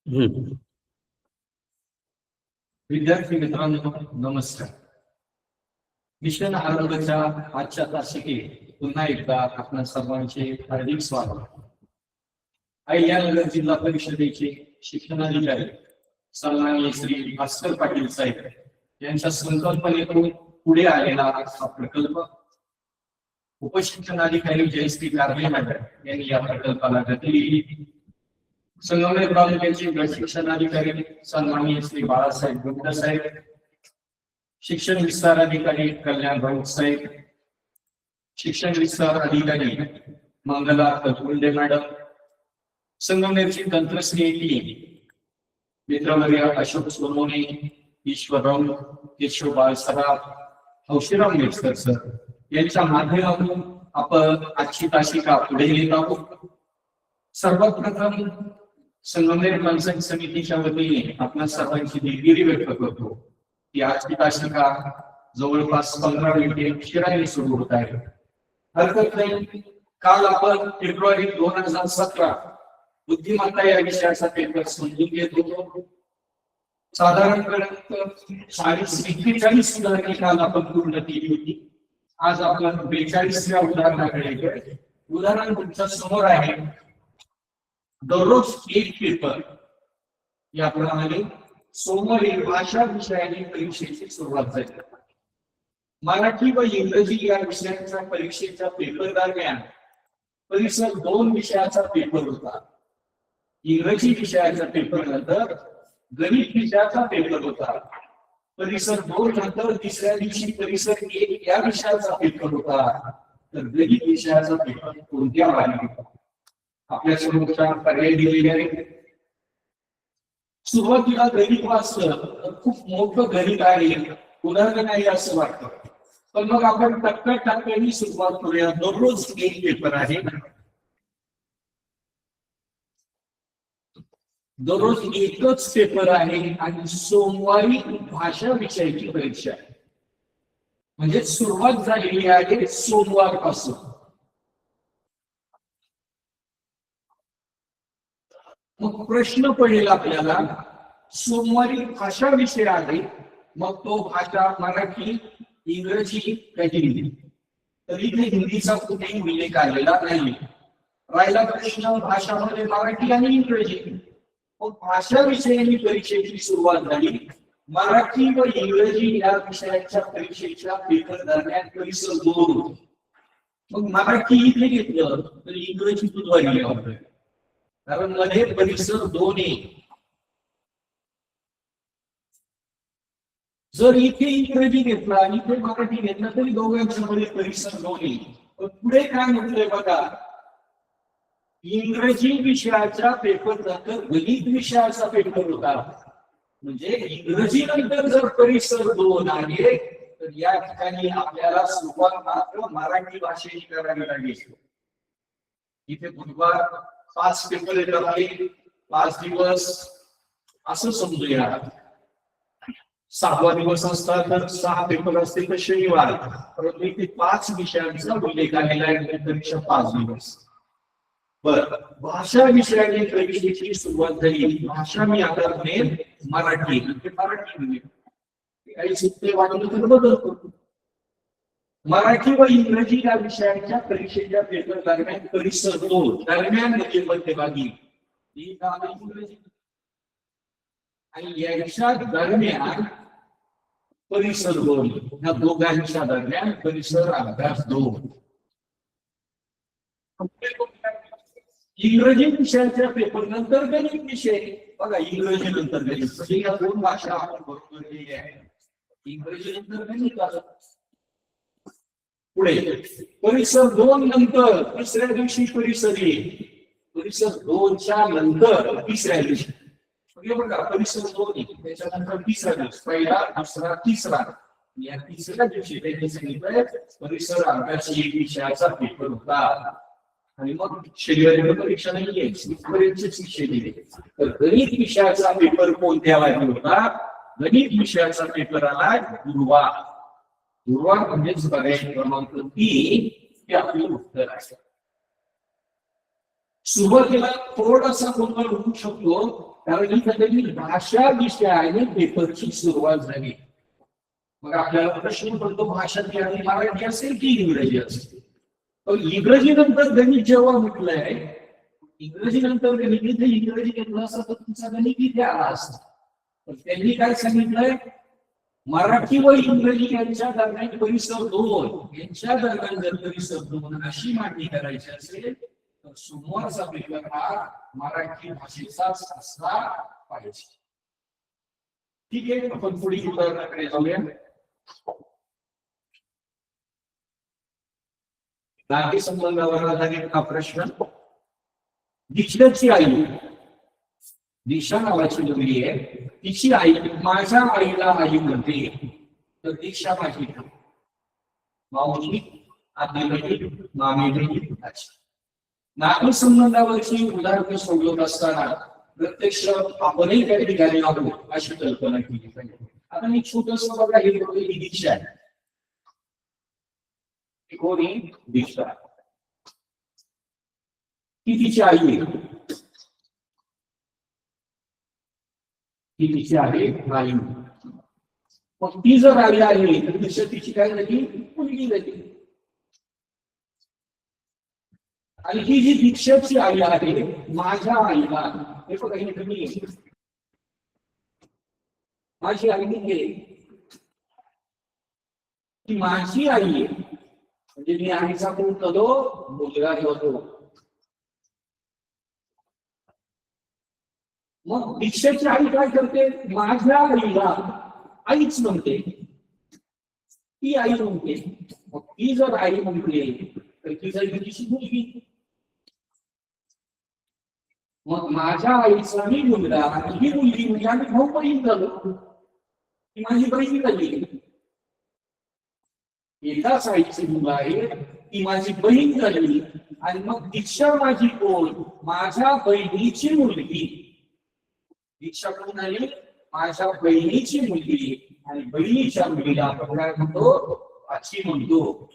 हम्म. विद्यार्थी मित्रांनो नमस्कार. मिशन आरोग्याच्या आजच्या तासिकेत पुन्हा एकदा आपल्या सर्वांचे हार्दिक स्वागत. अहिल्यानगर जिल्हा परिषदेचे शिक्षणाधिकारी सन्माननीय श्री भास्कर पाटील साहेब यांच्या संकल्पनेतून पुढे आलेला हा प्रकल्प उपशिक्षणाधिकारी जयश्री कारले मॅडम यांनी या प्रकल्पाला गती दिली. संगमनेर तालुक्याचे प्रशिक्षणाधिकारी सन्माननीय श्री बाळासाहेब गुप्ता साहेब, शिक्षण विस्तार अधिकारी कल्याण राऊत साहेब, शिक्षण विस्तार अधिकारी मंगला कतुंडे मॅडम, संगमनेरची तंत्रश्री टीम मित्रवर्य अशोक सोनवणे, ईश्वरराव केशव बाळसराफ, हौशीराम मेटकर सर यांच्या माध्यमातून आपण आजची तासिका पुढे नेत आहोत. सर्वात प्रथम संगमनेर पंचायत समितीच्या वतीने आपल्या सर्वांची दिलगिरी व्यक्त करतो की आजची तासिका जवळपास 15 मिनिटे उशिराने सुरू होत आहे. हरकत नाही, काल आपण फेब्रुवारी 2017 बुद्धिमत्ता या विषयाचा पेपर समजून घेत होतो. साधारणपणे 40-41 उदाहरणे काल आपण पूर्ण केली होती. आज आपण 42व्या उदाहरणाकडे उदाहरण तुमच्या समोर आहे. दररोज एक पेपर याप्रमाणे सोमवारी भाषा विषयाने परीक्षेची सुरुवात झाली. मराठी व इंग्रजी या विषयांच्या परीक्षेच्या पेपर दरम्यान परिसर 2 विषयाचा पेपर होता. इंग्रजी विषयाचा पेपर नंतर गणित विषयाचा पेपर होता. परिसर 2 नंतर तिसऱ्या दिवशी परिसर 1 या विषयाचा पेपर होता. तर गणित विषयाचा पेपर कोणत्या वारी होता आपल्या समोरच्या पर्याय दिलेले आहे. सुरुवातीला गणित वाचलं तर खूप मोठं गणित आहे, उदाहरण नाही असं वाटतं. पण मग आपण टप्प्याटप्प्याने सुरुवात करूया. दररोज एक पेपर आहे. दररोज एकच पेपर आहे आणि सोमवारी भाषा विषयाची परीक्षा आहे. म्हणजे सुरुवात झालेली आहे सोमवार पासून. मग प्रश्न पडेल आपल्याला, सोमवारी भाषा विषय आहे, मग तो भाषा मराठी, इंग्रजी का हिंदी? तर इथे हिंदीचा कुठेही उल्लेख आलेला नाही. राहिला प्रश्न भाषामध्ये मराठी आणि इंग्रजी. मग भाषा विषयाची परीक्षेची सुरुवात झाली. मराठी व इंग्रजी या विषयाच्या परीक्षेच्या पेपर दरम्यान परिसर 2. मग मराठी इथे घेतलं तर इंग्रजी बुधवारी होतं, कारण मध्ये परिसर 2 आहे. जर इथे इंग्रजी घेतला आणि इथे मराठी घेतला तरी दोघांच्या मध्ये परिसर 2 आहे. पण पुढे काय म्हटलंय बघा, इंग्रजी विषयाच्या पेपर नंतर गणित विषयाचा पेपर होता. म्हणजे इंग्रजी नंतर जर परिसर 2 आहे तर या ठिकाणी आपल्याला सुरुवात मात्र मराठी भाषेची करावी लागेल. इथे बुधवार 5 पेपर येतात, 5 दिवस असं समजूया. 6वा दिवस असता तर 6 पेपर असते तर शनिवार. परंतु इथे 5 विषयांचा उल्लेख आलेला आहे, परीक्षा 5 दिवस. बरं, भाषा विषयाने परीक्षेची सुरुवात झाली. भाषा मी आता म्हणेन मराठी, मराठी काही सुट्टे वाटलं तर बदलतो. मराठी व इंग्रजी या विषयांच्या परीक्षेच्या पेपर दरम्यान परिसर 2 दरम्यान म्हणजे मध्यभागी इंग्रजी आणि याच्या दरम्यान परिसर 2. या दोघांच्या दरम्यान परिसर अभ्यास 2. इंग्रजी विषयाच्या पेपर नंतर गणित विषय. बघा, इंग्रजी नंतर गणित, म्हणजे या 2 भाषा आपण बरोबर केलेल्या आहेत. इंग्रजी नंतर गणित असं. पुढे परिसर 2 नंतर तिसऱ्या दिवशी परिसर 1. परिसर 2च्या नंतर तिसऱ्या दिवशी बघा परिसर 2 त्याच्यानंतर तिसरा दिवस, पहिला, दुसरा, तिसरा. या तिसऱ्या दिवशी त्यांनी सांगितलं परिसर अभ्यास 1 विषयाचा पेपर होता. आणि मग शनिवारी परीक्षा नाहीये, पर्यंतचे विषय दिले. तर गणित विषयाचा पेपर कोणत्या वारी होता? गणित विषयाचा पेपर आला गुरुवार. गुरुवार म्हणजेच पर्याय क्रमांक 3 हे आपलं उत्तर आहे. सुरुवातीला थोडासा गोंधळ होऊ शकतो, कारण ही कधी भाषा विषय आहे पेपरची सुरुवात झाली. मग आपल्याला प्रश्न पडतो भाषा ती आणि मराठी असेल की इंग्रजी असेल. पण इंग्रजी नंतर गणित जेव्हा म्हटलंय, इंग्रजी नंतर गणित इथे इंग्रजी घेतलं असं तर तुमचा गणित इथे आला असता. पण त्यांनी काय सांगितलंय, मराठी व इंग्रजी यांच्या दरम्यान परिसर 2 यांच्या दरम्यान जर परिसर 2 अशी मांडणी करायची असेल तर सोमवारचा पेपर हा मराठी भाषेचाच असला पाहिजे. ठीक आहे, आपण पुढील उदाहरणाकडे जाऊया. नाते संबंधावर आधारित हा प्रश्न. दीक्षाची आई, दीक्षा नावाची मुलगी आहे, तिची आई माझ्या आईला आई म्हणते, तर दीक्षा माझी मावशी, आधी बहीण, मामी बहीण. नाते संबंधावरची उदाहरणे सोडवत असताना प्रत्यक्ष आपणही त्या ठिकाणी आहोत अशी कल्पना केली पाहिजे. आता मी छोटस बघा, हे ही दीक्षा आहे. कोणी दीक्षा, ती तिची आई आहे, ती तिची आहे आई. मग ती जर आई आहे तर दीक्षा तिची काय झाली, मुलगी झाली. आणि ही जी दीक्षाची आई आहे माझ्या आईला, हे बघा हे कमी आहे, माझी आई आहे, ती माझी आई आहे. म्हणजे मी आईचा कोण कलो मुलगा होतो. मग दीक्षाची आई काय करते, माझ्या आईला आईच म्हणते, ती आई म्हणते. मग ती जर आई म्हणते तर ती झाली तिची मुलगी. मग माझ्या आईचा मी मुलगा आणि ही मुलगी म्हणजे आम्ही भाऊ बहीण झालो, ती माझी बहीण झाली. एकाच आईची मुलं आहे, ती माझी बहीण झाली. आणि मग दीक्षा माझी कोण, माझ्या बहिणीची मुलगी. दीक्षा कोण झाली, माझ्या बहिणीची मुलगी. आणि बहिणीच्या मुलीला आपण काय म्हणतो, आजी म्हणतो.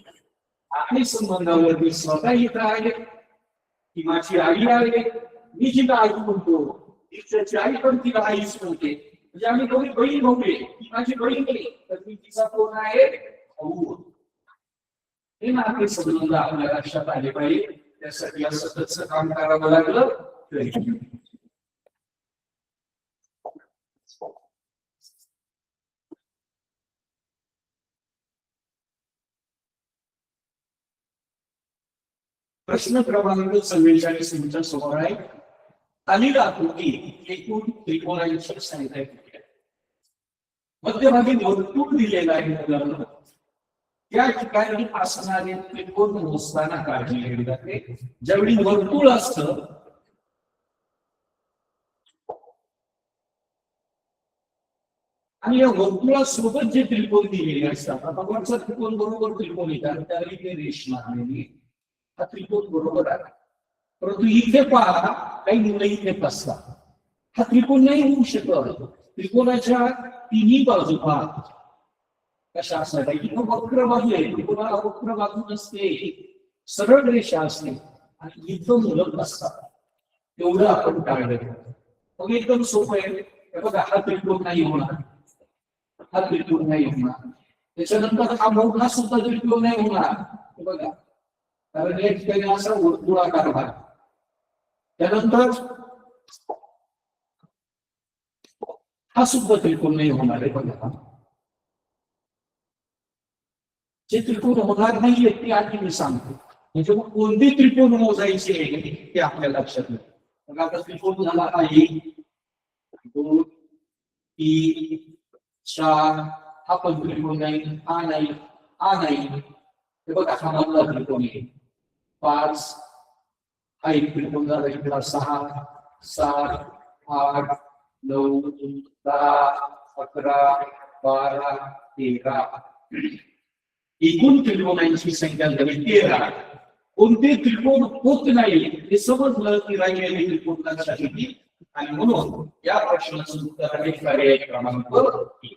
आणि संबंधावरती स्वतः इथं आहे, ती माझी आई आहे, मी जिला आई म्हणतो, दीक्षाची आई पण तिला आईच म्हणते. म्हणजे आम्ही दोघी बहीण भाऊ आहे, ती माझी बहीण आहे तर मी तिचा कोण आहे, भाऊ. हे नाते संबंध आपल्या लक्षात आले पाहिजे. त्यासाठी सततच काम करावं लागलं तरी. प्रश्न क्रमांक 44 तुमच्या समोर आहे. खालील आकृती एकूण त्रिकोणांची संख्या किती आहे. मध्यभागी वर्तुळ दिलेला आहे मुलांना. त्या ठिकाणी असणारे त्रिकोण मोजताना काळजी घ्यावी लागते. ज्यावेळी वर्तुळ असतं आणि या वर्तुळासोबत जे त्रिकोण दिलेले असतात, आता वरचा त्रिकोण बरोबर त्रिकोण येतात, त्यावेळी ते रेषा आलेली, हा त्रिकोण बरोबर आहे. परंतु इथे पहा, काही मुलं इथे बसतात, हा त्रिकोण नाही होऊ शकत. त्रिकोणाच्या तिन्ही बाजू पहा कशा असतात. इथं वक्र बाजू आहे, त्रिकोणाला वक्र बाजू नसते, सरळ रेषा असते. आणि इथं मुलं बसतात, एवढं आपण टाळलं. मग एकदम सोपं आहे. बघा, हा त्रिकोण नाही होणार, हा त्रिकोण नाही होणार. त्याच्यानंतर हा मोठा सुद्धा त्रिकोण नाही होणार. बघा, कारण या ठिकाणी असा वर्तुळाकार भाग. त्यानंतर हा सुद्धा त्रिकोण नाही होणार आहे. बघा, जे त्रिकोण होणार नाहीये ते आधी मी सांगतो. म्हणजे मग कोणते त्रिकोण मोजायचे ते आपल्या लक्षात येईल. मग आता त्रिकोण झाला आहे 2, 3, 4. हा पण त्रिकोण नाही, हा नाही, हा नाही. हे बघा, हा मधला त्रिकोण आहे 5. हा एक त्रिकोण झाला इकडा 6, 7, 8, 9, 10, 11, 12, 13. एकूण त्रिकोणांची संख्या झाली 13. कोणते त्रिकोण होत नाही हे समजलं की राहिलेले त्रिकोण लक्षात येतील. आणि म्हणून या प्रश्नाचं उत्तर आहे पर्याय क्रमांक 3.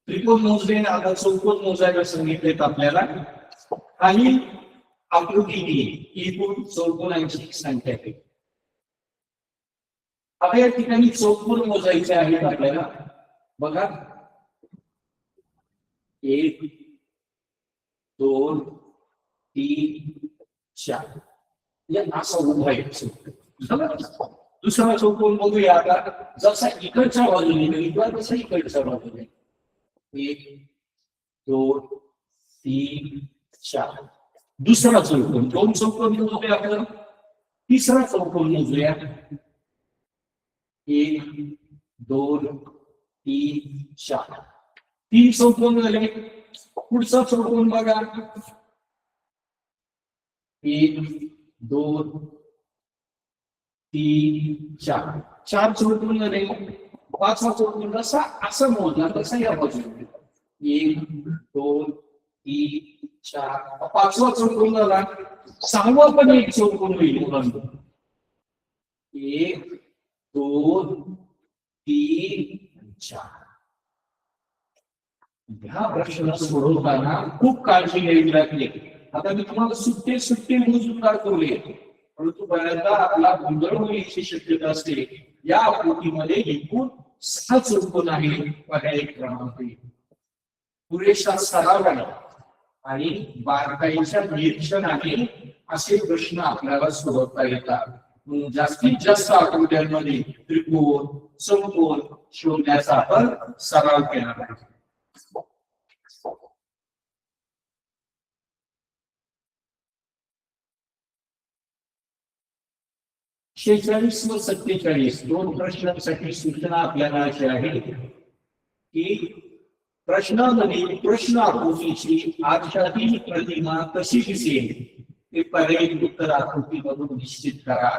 त्रिकोण मोजले, आता चौकोन मोजायला सांगितलेत आपल्याला. काही आकृती एकूण चौकोनांची संख्या आहे. आता या ठिकाणी चौकोन मोजायचे आहेत आपल्याला. बघा, 1 2 3 4 या असा उभा आहे. दुसरा चौकोन बघूया आता. जसा इकडच्या बाजूने बघितला तसा इकडच्या बाजूने 1 2 3 4. दुसरा चौकोन, 2 चौकोन मोजूया आपण. तिसरा चौकोन मोजूया. 1 2 3 4. 3 चौकोन झाले. पुढचा चौकोन बघा. 1 2 3 4. 4 चौकोन झाले. 5वा चौकोन जसा असं मोजला तसा या बाजूने 1 2 3 4. 5वा चौकोन झाला. 6वा पण एक चौकोन होईल. 1 2 3 4. ह्या प्रश्न सोडवताना खूप काळजी घ्यावी लागली. आता मी तुम्हाला सुट्टे मोजून दाखवले, परंतु बऱ्याचदा आपला गोंधळ होण्याची शक्यता असते. या आकृतीमध्ये एकूण 6 चौकोन आहे. पर्याय क्रमांक 1. पुरेशा सरावाने आणि बारकाईच्या निरीक्षणाने असे प्रश्न आपल्याला सोडवता येतात. जास्तीत जास्त आकृत्यांमध्ये त्रिकोण चौकोन शोधण्याचा आपण सराव केला पाहिजे. शेचाळीस व 47 दोन प्रश्नांसाठी सूचना आपल्याला अशी आहे की प्रश्नामध्ये प्रश्न आकृतीची आरशातील प्रतिमा कशी दिसेल ते पर्यायी उत्तर आकृतीमधून निश्चित करा.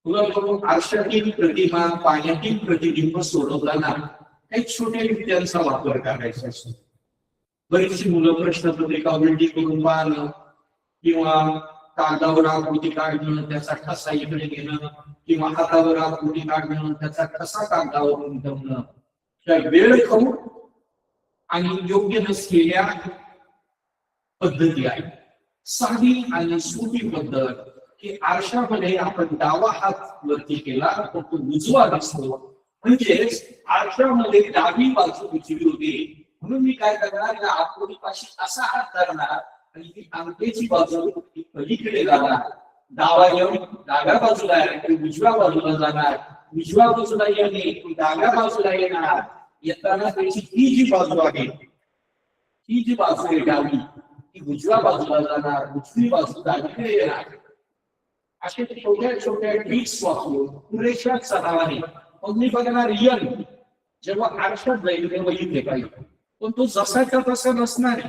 तुला बघून आरशातील प्रतिमा, पाण्यातील प्रतिबिंब सोडवताना काही छोट्या युक्त्यांचा वापर करायचा असतो. बरीचशी मुलं प्रश्नपत्रिका उलटी करून पाहणं किंवा कागदावर आकृती काढणं, त्याचा ठसा इकडे घेणं किंवा हातावर आकृती काढणं, त्याचा ठसा कागदावर उमटवणं, त्या वेळ खाऊ आणि योग्य नसलेल्या पद्धती आहेत. साधी आणि सोपी पद्धत की आरशामध्ये आपण डावा हात वरती केला तर तो उजवा दिसतो, म्हणजेच आरशामध्ये डावी बाजू उजवी होते. म्हणून मी काय करणार, या आकृतीपाशी असा हात धरणार आणि ती अंगठीची बाजू पलीकडे जाणार. डावा येऊन डाव्या बाजूला उजव्या बाजूला जाणार, उजव्या बाजूला येणे डाव्या बाजूला येणार. येताना त्याची ही जी बाजू आहे, ही जी बाजू आहे डावी, ती उजव्या बाजूला जाणार, उजवी बाजू डावीकडे येणार. असे छोट्या छोट्या ट्रिक्स वापरून पुरेशा सरावाने मग मी बघणार यन जेव्हा आरशात जाईल तेव्हा इथे पाहिजे, पण तो जसाच्या तसा नसणार.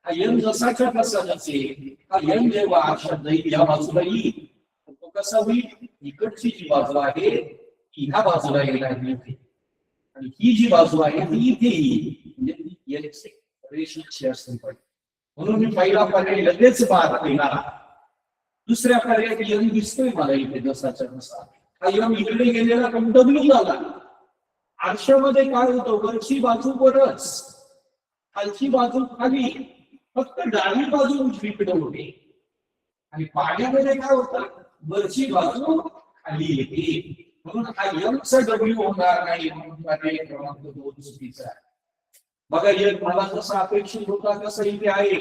हा यन जसाच्या तसा नसेल. हा यन जेव्हा आरशात जाईल या बाजूला येईल, तो कसा होईल, इकडची जी बाजू आहे ती ह्या बाजूला येणार आणि ही जी बाजू आहे ती इथे येईल. रेषेची असली पाहिजे. म्हणून मी पहिला पर्याय लगेच बाद केला. दुसऱ्या पर्यायात यम दिसतोय मला इथे जसाच्या तसा. हा यम इकडे गेलेला पण डब्ल्यू झाला. आरशामध्ये काय होतं, वरची बाजू वरच, खालची बाजू खाली, फक्त डावी बाजू उजवीकडे होते. आणि पाण्यामध्ये काय होतं, वरची बाजू खाली येते. म्हणून हा यमचा डब्ल्यू होणार नाही. म्हणून पर्याय क्रमांक 2 चुकीचा आहे. बघा, यम मला जसा अपेक्षित होता तसा इथे आहे.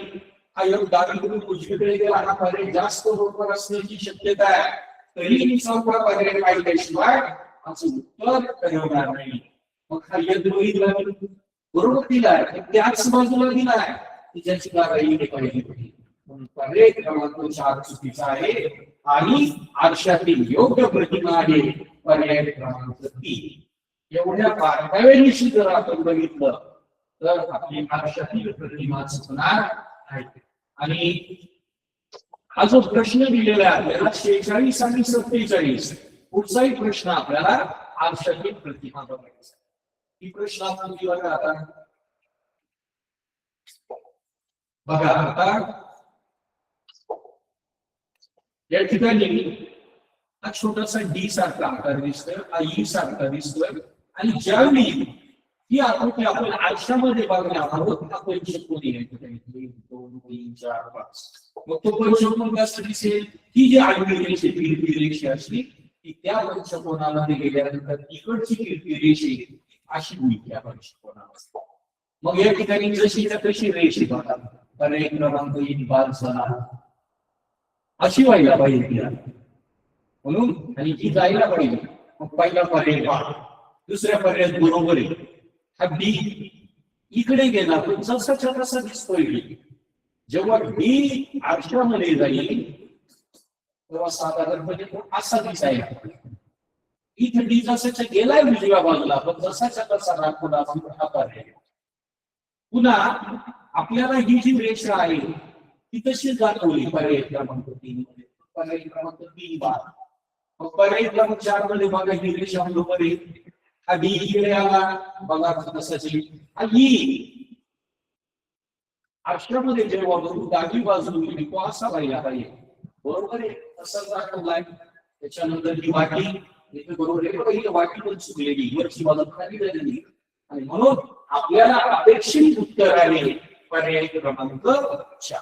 हा यम डावीकडून उजवीकडे गेला, हा पर्याय जास्त बरोबर असण्याची शक्यता आहे. तरी मी चौथा पर्याय पाहिल्याशिवाय असं उत्तर येणार नाही. मग हा यम बरोबर दिलाय, त्याच बाजूला दिलाय, त्याची जागा इथे पाहिजे. म्हणून पर्याय क्रमांक 4 चुकीचा आहे. आणि आरशातील योग्य प्रतिमा आहे पर्याय क्रमांक 3. एवढ्या बारकाव्यानिशी जर आपण बघितलं तर आपली आरशातील प्रतिमा चुकणार आहे. आणि हा जो प्रश्न दिलेला आहे आपल्याला 46 आणि 47, पुढचाही प्रश्न आपल्याला आरशातील प्रतिमा बघायचा. ही प्रश्न आपण बघा आता. बघा आता या ठिकाणी हा छोटासा डी सारखा आकार दिसतोय, हा ई सारखा दिसतोय. आणि ज्यावेळी ही आकृती आपण आयुष्यामध्ये बघणार आहोत. हा पंचकोनी आहे. 1 2 3 4 5. मग तो पंचकोन कसा दिसेल? ही जी आडवी रेषा तिरपी रेषा असली की त्या पंचकोनामध्ये गेल्यानंतर इकडची तिरपी रेषा अशी होईल त्या पंचकोनामध्ये. मग या ठिकाणी जशी तशी रेषा बघा. पर्याय क्रमांक 1 बाद झाला अशी व्हायला पाहिजे म्हणून, आणि ती जायला पाहिजे. मग पहिला पर्याय पहा. दुसऱ्या पर्यायात बरोबर आहे. हा बी इकडे गेला पण जसाच्या तसा दिसतोय. जेव्हा बी आरशामध्ये जाईल तेव्हा साधारणपणे तो असा दिसायला. इथे डी जसाच्या गेलाय उजव्या बाजूला पण जसाच्या तसा दाखवला हा पर्याय. पुन्हा आपल्याला ही जी रेषा आहे ती तशी दाखवली पर्याय क्रमांक 3 मध्ये. पर्याय क्रमांक 3 बार. मग पर्याय क्रमांक 4 मध्ये बघा ही रेषा बरोबर आहे. हा डी इकडे आला बघा तसाची. हा ई अक्षरामध्ये जेव्हा बघू डावी बाजू तो असा व्हायला पाहिजे. बरोबर आहे तसंच दाखवलाय. त्याच्यानंतर ही वाटी इथे बरोबर आहे. ही वाटी पण चुकलेली वरची बाजू खाली झालेली आणि म्हणून आपल्याला अपेक्षित उत्तर आहे पर्याय क्रमांक 4.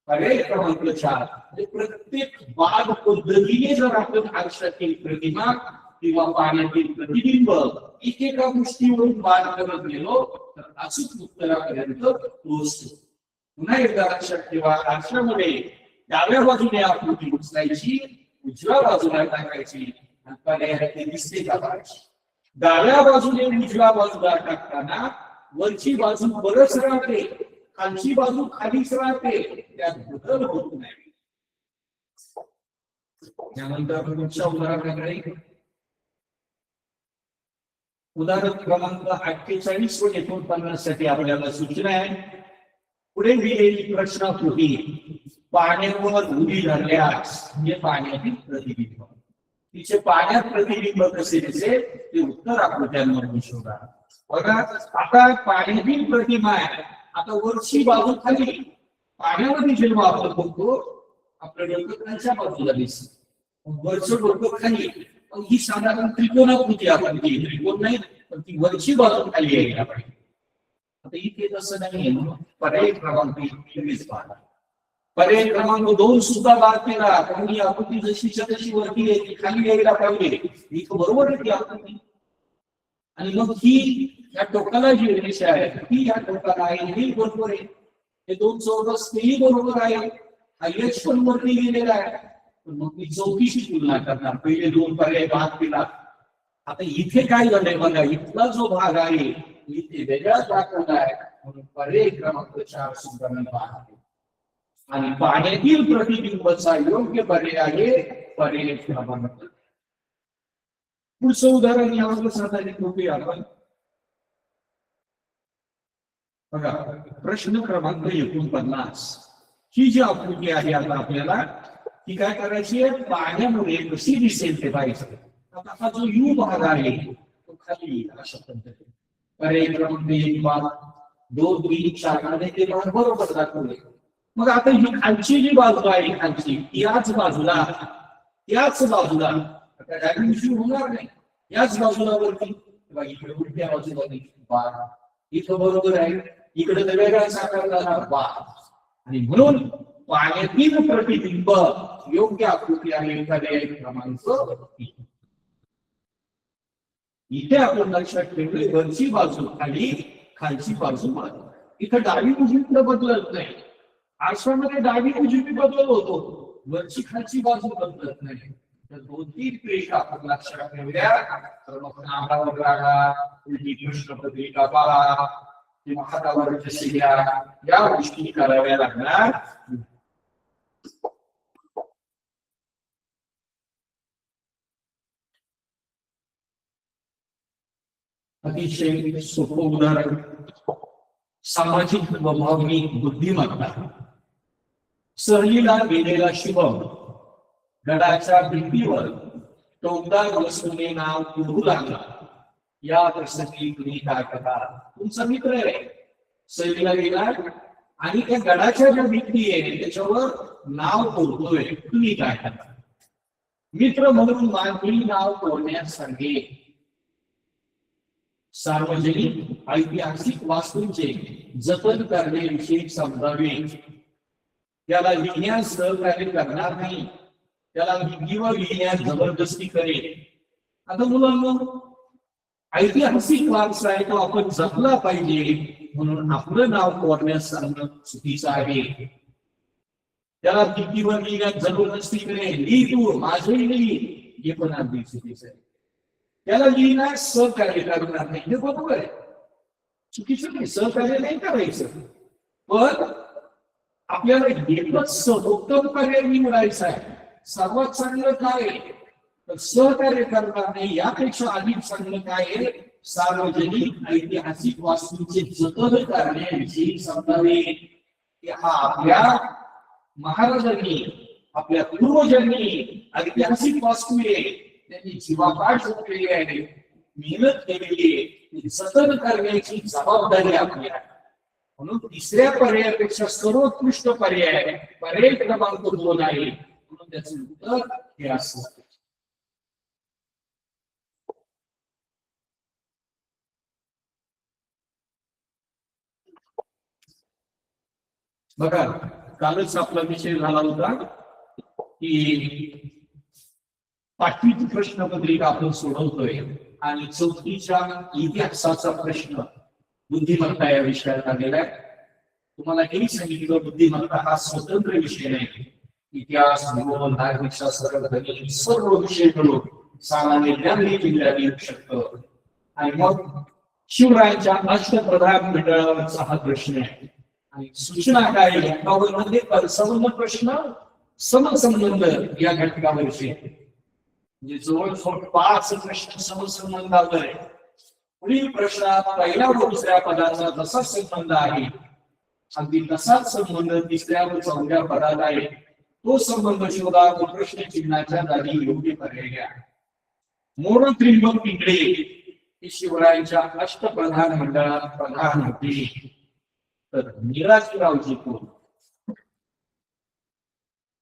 पर्याय क्रमांक 4 म्हणजे प्रत्येक बाग पद्धतीने जर आपण आरशातील प्रतिमा किंवा पाण्यातील प्रतिबिंब एकेका गोष्टीवरून बाण करत गेलो तर अचूक उत्तरापर्यंत पोहोचतो. पुन्हा एकदा लक्षात ठेवा. आरशामध्ये डाव्या बाजूने आकृती उचलायची, उजव्या बाजूला टाकायची आणि पर्याय ते दिसते का पाहायची. डाव्या बाजूने उजव्या बाजूला टाकताना वरची बाजू बरच राहते, खालची बाजू खालीच राहते. त्यात बदल होत नाही. त्यानंतर आपण पुढच्या उदाहरणाकडे उदाहरण क्रमांक 48 व 49 साठी आपल्याला सूचना आहे. पुढे दिलेली प्रश्नाकृती पाण्यावर उडी धरल्यास म्हणजे पाण्यातील प्रतिबिंब. तिचे पाण्यात प्रतिबिंब कसे दिसेल ते उत्तर आकृत्यांमध्ये शोधा. बघा आता पाण्यातील प्रतिमा आहे. आता वरची बाजू खाली पाण्यामध्ये जेव्हा आपण बघतो आपलं डोकं खालच्या बाजूला दिसतं. वरचं डोकं खाली. ही साधारण त्रिकोणाकृती आपण केली. त्रिकोण नाही पण ती वरची बाजू खाली यायला पाहिजे. आता इथे तसं नाहीये. पर्याय क्रमांक 23 पाहा. पर्याय क्रमांक 2 सुद्धा बाद केला. कारण ही आकृती जशीच्या तशी वरती यायची खाली यायला पाहिजे. इथं बरोबर आहे ती आकृती. आणि मग ही या टोकाला जी रेषा आहे ती या टोकाला आहे ही बरोबर आहे. हे दोन चौरस तेही बरोबर आहे. हा यश पण वरती गेलेला आहे. मग मी चौथीशी तुलना करणार. पहिले 2 पर्याय बाद केला. आता इथे काय झालंय बघा. इथला जो भाग आहे इथे वेगळाच दाखवला आहे म्हणून पर्याय क्रमांक 4 सुद्धा मी पाहते. आणि पाण्यातील प्रतिबिंबाचा योग्य पर्याय आहे पर्याय क्रमांक. पुढचं उदाहरण यावर साधारण बघूया आपण. बघा प्रश्न क्रमांक 49. ही जी आकृती आहे आता आपल्याला ती काय करायची आहे. पाण्यामध्ये कशी दिसेल ते पाहायचं. आता हा जो यू भाग आहे तो खाली अशा पद्धतीने पर्याय क्रमांक 1 बाब 2 3 4 मध्ये ते भाग बरोबर दाखवले. मग आता ही खालची जी बाजू आहे खालची याच बाजूला आता डावी उजवी होणार नाही. याच बाजूला वरती इकडे उलट्या बाजूला बार. इथं बरोबर आहे. इकडे तर वेगळाच आकार जाणार बार. आणि म्हणून पाण्यातील प्रतिबिंब योग्य आकृती आहे पर्याय क्रमांक 3. इथे आपण लक्षात ठेवले वरची बाजू खाली खालची बाजू वर. इथं डावी उजवी बदलत नाही. आरशामध्ये डावी उजवी बदलत होतो. वरची खालची बाजू बदलत नाही. तर 2-3 रेषा आपण लक्षात ठेवल्या तर मग नामावर रागा उलटी प्रश्नपत्रिका पहा किंवा हातावर शिल्या या गोष्टी कराव्या लागणार. अतिशय सोपं उदाहरण. सामाजिक व भावनिक बुद्धिमत्ता. सहलीला गेलेला शुभम गडाच्या भिंतीवर टोकदार वस्तूने नाव लिहू लागला. या प्रसंगी तुम्ही काय करा. तुमचा मित्र आहे सहलीला गेला आणि त्या गडाच्या ज्या भिंती आहे त्याच्यावर नाव कोरतोय. तुम्ही काय करा. मित्र म्हणून मानवी नाव कोरण्यास सांगे. सार्वजनिक ऐतिहासिक वास्तूंचे जतन करण्याविषयी समजावे. त्याला लिहिण्यास सहकार्य करणार नाही, त्याला किंवा लिहिण्यास जबरदस्ती करेल. आता मुलांना ऐतिहासिक वारसा आहे तो आपण जपला पाहिजे म्हणून आपलं नाव कोरण्यास सांगणं चुकीचं आहे. त्याला किंवा लिहिण्यास जबरदस्ती करेल, लिही तू माझंही लिही, हे पण अगदी चुकीचं आहे. त्याला लिहिण्यास सहकार्य करणार नाही, हे बरोबर आहे, चुकीचं नाही, सहकार्य नाही करायचं. पण आपल्याला एकच उत्तम पर्याय निवडायचा आहे. सर्वात चांगलं काय आहे तर सहकार्य करणार नाही, यापेक्षा अधिक चांगलं काय आहे, सार्वजनिक ऐतिहासिक वास्तूंचे जतन करण्याविषयी समजावे. हा आपल्या महाराजांनी आपल्या पूर्वजांनी ऐतिहासिक वास्तू आहे त्यांनी जीवापाड जपलेली आहे, मेहनत केलेली आहे, जतन करण्याची जबाबदारी आपली आहे. म्हणून तिसऱ्या पर्यायापेक्षा सर्वोत्कृष्ट पर्याय पर्याय क्रमांक 2 आहे. म्हणून त्याचं उत्तर हे असं. बघा, कालच आपला विषय झाला होता की 5वी प्रश्नपत्रिका आपण सोडवतोय आणि 4थीच्या इतिहासाचा प्रश्न बुद्धिमत्ता या विषयात आलेला आहे. तुम्हाला हेही सांगितलं बुद्धिमत्ता हा स्वतंत्र विषय नाही. इतिहास, भूगोल, धार्मिक शास्त्र, गणित सर्व विषय मिळून सामान्य ज्ञान देखील येऊ शकतं. आणि मग शिवरायांच्या अष्टप्रधान मंडळावरचा हा प्रश्न आहे आणि सूचना काय घटकावरमध्ये परसंबंध प्रश्न समसंबंध या घटकावरचे म्हणजे जवळजवळ 5 प्रश्न समसंबंधावर आहे. पुढील प्रश्नात पहिल्या व दुसऱ्या पदाचा जसा संबंध आहे अगदी तसाच संबंध तिसऱ्या व चौथ्या पदात आहे. तो संबंध शोधा व प्रश्न चिन्हाच्या जागी योग्य पर्याय घ्या. मोरत्रिंबक पिंगळे हे शिवरायांच्या अष्टप्रधान मंडळात प्रधान होते. तर निराजीरावजी कोण?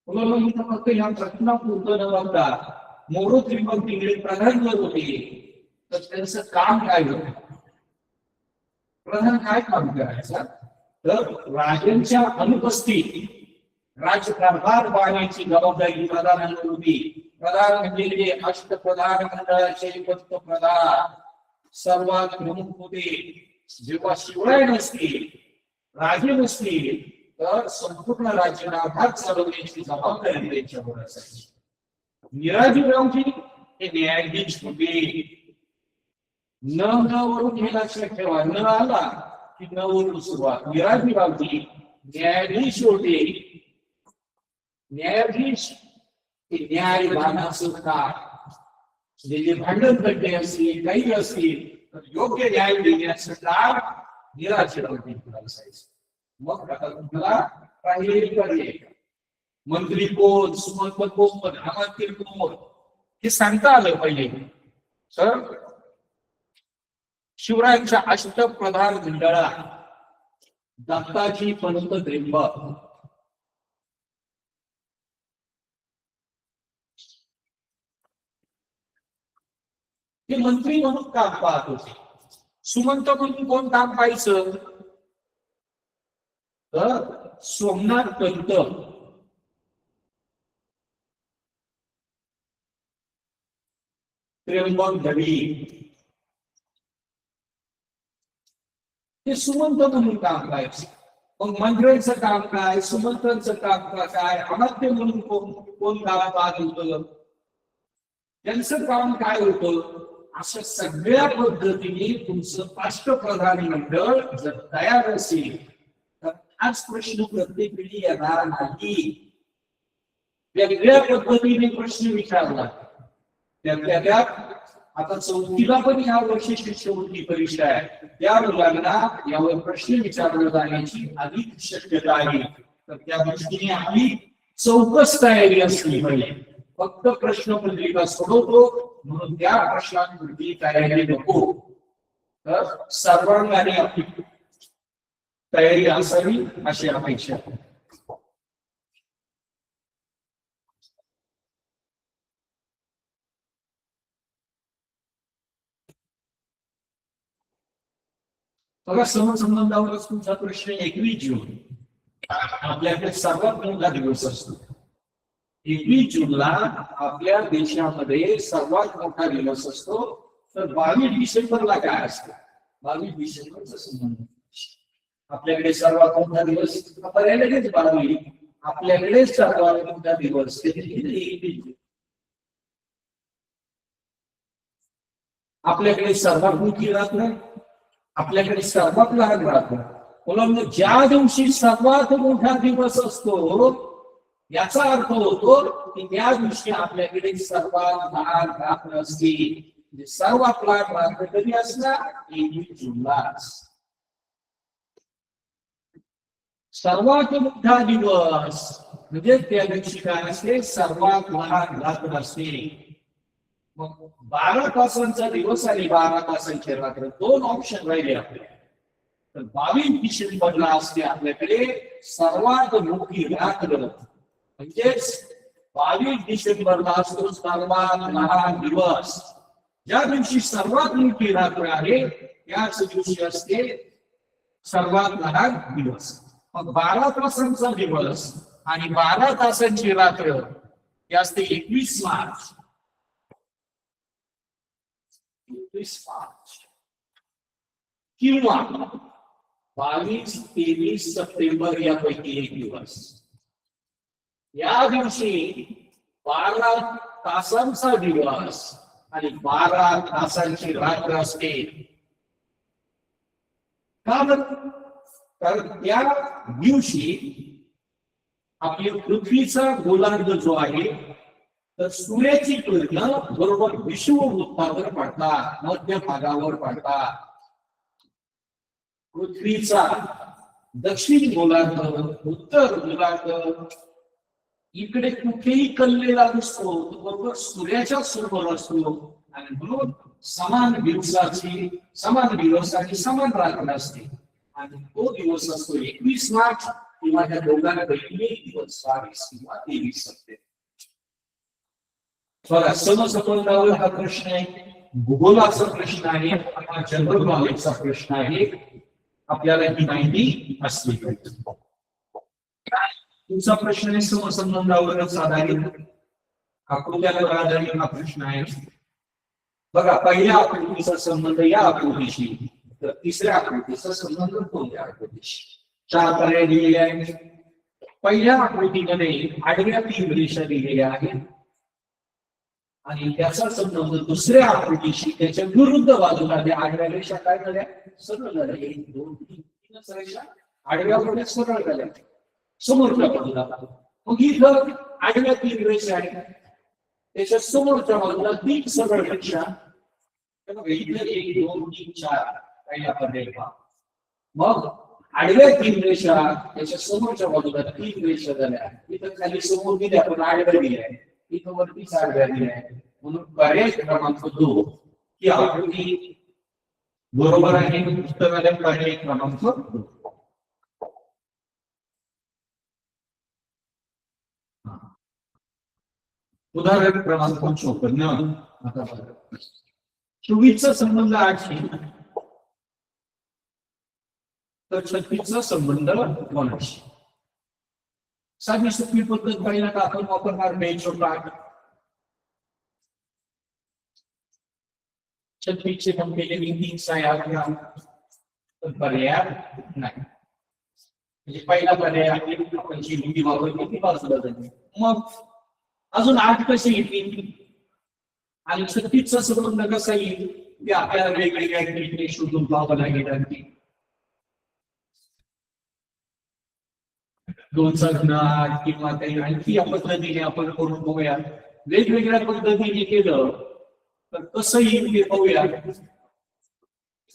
फक्त ह्या प्रश्नापुरतं न बघता मोरत्रिंबक पिंगळे प्रधान जर होते तर त्यांचं काम काय होतं? प्रधान काय काम करायचं तर राजांच्या अनुपस्थित राजकारभार पाहण्याची जबाबदारी प्रधानांवर होती. प्रधान म्हणजे जे अष्टप्रधान मंडळाचे पंतप्रधान सर्वात प्रमुख होते. जेव्हा शिवराय नसतील, राजे नसतील तर संपूर्ण राज्यकारभार चालवण्याची जबाबदारी त्यांच्यावर असायची. निराजीरावजी हे न्यायाधीश होते. न वरून हे लक्षात ठेवा, न आला की न वरून सुरुवात. निराजीरावजी न्यायाधीश होते. न्यायाधीश हे न्यायदानाचं काम जे भांडण खटले असतील काही असतील तर योग्य न्याय देण्याचं काम निराजीरावजींकडे असायचं. मग आता तुम्हाला काही पर्याय मंत्री कोण, सुमंत कोण, अमात्य कोण हे सांगता आलं पाहिजे. तर शिवरायांच्या अष्टप्रधान मंडळात दत्ताजी पंत त्र्यंबक हे मंत्री म्हणून काम पाहत होते. सुमंत म्हणून कोण काम पाहायचं तर सोमनाथ पंत त्र्यंबक धवी हे सुमंत म्हणून काम पाहायचं. मग मंत्र्यांचं काम काय, सुमंतांचं काम काय, अमात्य म्हणून कोण काम पाहत होतं, त्यांचं काम काय होतं, अशा सगळ्या पद्धतीने तुमचं अष्टप्रधान मंडळ जर तयार असेल तर हाच प्रश्न प्रत्येक वेळी येणार नाही. वेगळ्या पद्धतीने प्रश्न विचारला. त्यात आता 4थीला पण या वर्षी शिष्यवृत्ती परीक्षा आहे. त्या मुलांना यावर प्रश्न विचारले जाण्याची अधिक शक्यता आहे. तर त्या दृष्टीने आपली चौकस तयारी असली पाहिजे. फक्त प्रश्नपत्रिका सोडवतो म्हणून त्या प्रश्नांवरती तयारी नको. तर सर्वांगाने आपली तयारी असावी अशी अपेक्षा. बघा समसंबंधावरच तुमचा प्रश्न 21 जून आपल्याकडे सर्वात मोठा दिवस असतो. 21 जूनला आपल्या देशामध्ये सर्वात मोठा दिवस असतो. तर 22 डिसेंबरला काय असतं? 22 डिसेंबरचा संबंध आपल्याकडे सर्वात मोठा दिवस पर्याय 22 आपल्याकडे सर्वात मोठा दिवस 21 जून. आपल्याकडे सर्वात मोठी रात्र आपल्याकडे सर्वात लहान रात्र. मुलांना ज्या दिवशी सर्वात मोठा दिवस असतो याचा अर्थ होतो की त्या दिवशी आपल्याकडे सर्वात लहान रात्र असते. म्हणजे सर्वात लहान रात्र कधी असणार? 21 जूनला. सर्वात मोठा दिवस म्हणजे त्या दिवशी काय असते? सर्वात लहान रात्र असते. मग 12 तासांचा दिवस आणि 12 तासांची रात्र दोन ऑप्शन राहिले आपल्याला. तर 22 डिसेंबरला असते आपल्याकडे सर्वात मोठी रात्र. म्हणजेच 22 डिसेंबरला असतो सर्वात लहान दिवस. ज्या दिवशी सर्वात मोठी रात्र आहे त्याच दिवशी असते सर्वात लहान दिवस. मग 12 तासांचा दिवस आणि 12 तासांची रात्र ही असते 21 मार्च. 21 मार्च किंवा 22-23 सप्टेंबर यापैकी एक दिवस. या दिवशी 12 तासांचा दिवस आणि 12 तासांची रात्र असते. का बरं? तर त्या दिवशी आपली पृथ्वीचा गोलार्ध जो आहे तर सूर्याची किरण बरोबर विषुववृत्तावर पडतात, मध्य भागावर पडतात. पृथ्वीचा दक्षिण गोलार्ध उत्तर गोलार्ध इकडे कुठेही कललेला नसतो, बरोबर सूर्याच्या समोर असतो आणि म्हणून समान दिवस आणि समान रात्र असते. आणि तो दिवस असतो 21 मार्च किंवा त्या दोघांपैकी एक दिवस 22 किंवा 23 सप्टेंबर. बघा समसंबंधावर हा प्रश्न आहे, भूगोलाचा प्रश्न आहे, हा जनरल नॉलेजचा प्रश्न आहे. आपल्याला ही माहिती असली पाहिजे. तुमचा प्रश्न आहे समसंबंधावरच आधारित आकृत्यावर आधारित हा प्रश्न आहे. बघा पहिल्या आकृतीचा संबंध या आकृतीशी तर तिसऱ्या आकृतीचा संबंध कोणत्या आकृतीशी. 4 पर्याय दिलेले आहेत. पहिल्या आकृतीमध्ये आडव्या 3 रेषा दिलेल्या आहेत आणि त्याचा संबंध दुसऱ्या आकृतीशी त्याच्या विरुद्ध बाजूला त्या आडव्या रेषा काय झाल्या? सरळ झाल्या. 1 2 3 रेषा आडव्या वरच्या सरळ झाल्या समोरच्या बाजूला. मग इथं आडव्या 3 रेषा आहेत त्याच्या समोरच्या बाजूला 3 सरळ रेषा. इथं 1 2 3 4 पहिला पर्याय पहा. मग आडव्या 3 रेषा त्याच्या समोरच्या बाजूला 3 रेषा झाल्या. इथं खाली समोर दिल्या पण आडव्या दिल्या आहे. इथं वरती आडव्या दिल्या आहे. म्हणून पर्याय क्रमांक 2 ही आकृती बरोबर आहे. उत्तराला पर्याय क्रमांक 2. उदाहरण क्रमांक 54. आता 24चा संबंध 8शी तर 36चा संबंध 9शी. साधी सोपी पद्धत पहिला आपण वापरणार बेंचवर पाठ. 36चे पण केले 3 6 तर पर्याय नाही. म्हणजे पहिला पर्याय आपण जी लिंगी वापरली ती बाजूला जाते. मग अजून 8 कसे येतील आणि 36चा संबंध कसा येईल ते आपल्याला वेगवेगळ्या रीतीने शोधून पाहावं लागेल. 2चा घन 8 किंवा काही आणखी या पद्धतीने आपण करून बघूया. वेगवेगळ्या पद्धतीने केलं तर कसं येईल ते पाहूया.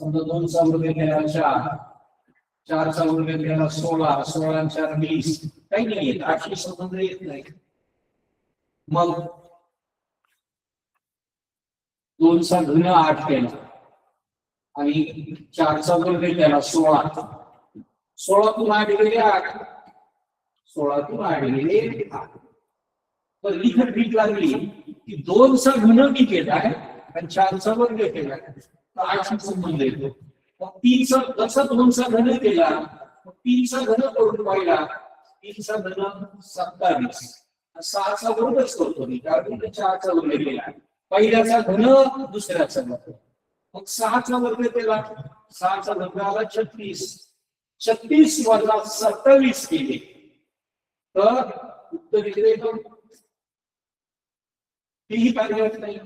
समजा 2चा वर्ग केला 4 4चा वर्ग केला 16 16 आणि 4 20 काही नाही येत. 8शी संबंध येत नाही. मग 2चा घन 8 केला आणि 4चा वर्ग केला 16 16तून 8 गेले 8 16तून 8 गेले 8. तर इथं भीक लागली की 2चा घन मी केलाय आणि 4चा वर्ग केलाय तर 8शी संबंध येतो. मग 3चा जसा 2चा घन केला, मग 3चा घन करून पाहिला, 3चा घन 27, 6चा वर्गच करतो मी, कारण 4चा वर्ग केला, पहिल्याचा घन दुसऱ्याचा घन, मग 6चा वर्ग केला, 6चा वर्ग आला 36, 36 वजा 27 केले तर उत्तर इकडे येतो. तेही कार्यरत नाही.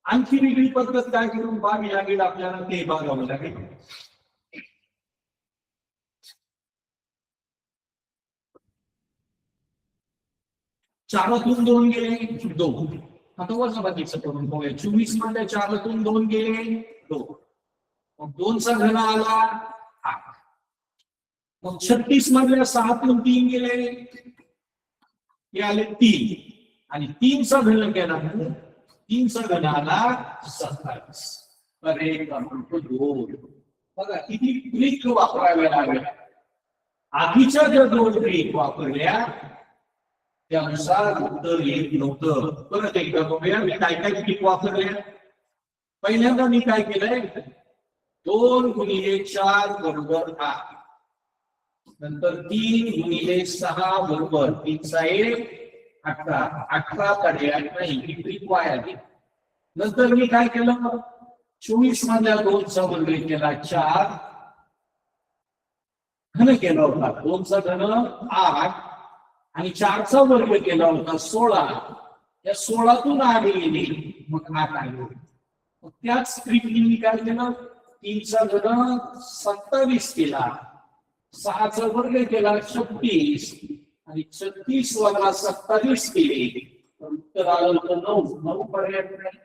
आणखी वेगळी पद्धत काय करून पाहावी लागेल आपल्याला, ते बघावं लागेल. चारातून 2 गेले 2, आता वजाबाकीचं करून पाहूया. 24 मध्ये 4तून 2 गेले 2, मग 2चा घन आला 8, मग 36 मधल्या 6तून 3 गेले, हे आले 3, आणि 3चा घन केला, 3चा घन आला 27. पर्याय क्रमांक 2. बघा किती ट्रिक वापराव्या लागल्या. आधीच्या ज्या 2 ट्रिक वापरल्या त्यानुसार उत्तर येत नव्हतं. परत एकदा बघूया मी काय काय ट्रिक वापरल्या. पहिल्यांदा मी काय केलंय, 2 गुणिले 4 बरोबर 8, नंतर 3 गुणिले 6 बरोबर 3चा 1 18, 18 पर्याय नाही, ही ट्रिक वाया गेली. नंतर मी काय केलं, 24 मधल्या 2चा वर्ग केला 4, घन केला होता 2चा घन 8, आणि 4चा वर्ग केला होता 16, या 16तून 8 गेले, मग 8 आले. मग त्याच ट्रिकने मी काय केलं, 3चा घन 27 केला, 6चा वर्ग केला 36, आणि 36 वजा 27 केले तर उत्तर आलं होतं 9. 9 पर्याय नाही.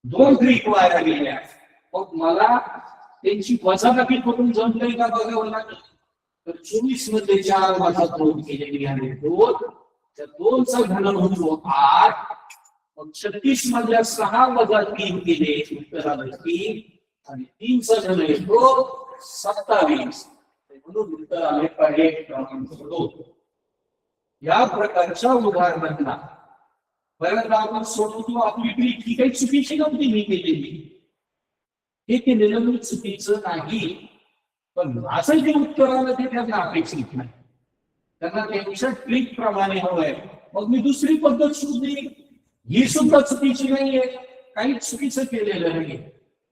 2 ट्रिक वाया गेल्या. मग मला त्यांची वजाबाकी करून जमलंय का बघावं लागेल. तर 24 मध्ये 4 वजा 2 केलेली आहे 2, त्या 2चा घन होतो 8, मग 36 मधल्या 6 वजा 3 केले, उत्तर आलं 3, आणि 3चा घन येतो 27, म्हणून उत्तर आले पर्याय क्रमांक 2. या प्रकारच्या उदाहरणांना बऱ्याचदा आपण सोडवतो. आपली ट्रिक ही काही चुकीची नव्हती मी केलेली, हे केलेलं मी चुकीचं नाही, पण असं जे उत्तर आलं ते त्यांना अपेक्षित नाही, त्यांना त्यांच्या ट्रिक प्रमाणे हवंय. मग मी दुसरी पद्धत शोधली, ही सुद्धा चुकीची नाहीये, काही चुकीचं केलेलं नाही,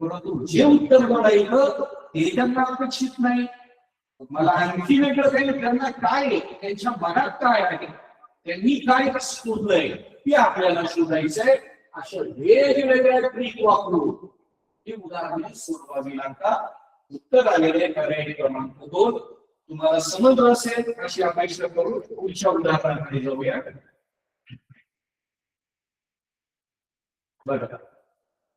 परंतु जे उत्तर मला येतं ते त्यांना अपेक्षित नाही. मला आणखी वेगळं काही, त्यांना काय त्यांच्या मनात काय आहे, त्यांनी काय शोधलंय ते आपल्याला शोधायचंय. अशा वेगवेगळ्या ट्रिक वापरून ही उदाहरणे सोडवावी लागतात. उत्तर आलेले पर्याय क्रमांक 2. तुम्हाला समजलं असेल अशी अपेक्षा करून पुढच्या उदाहरणाकडे जाऊया. बघा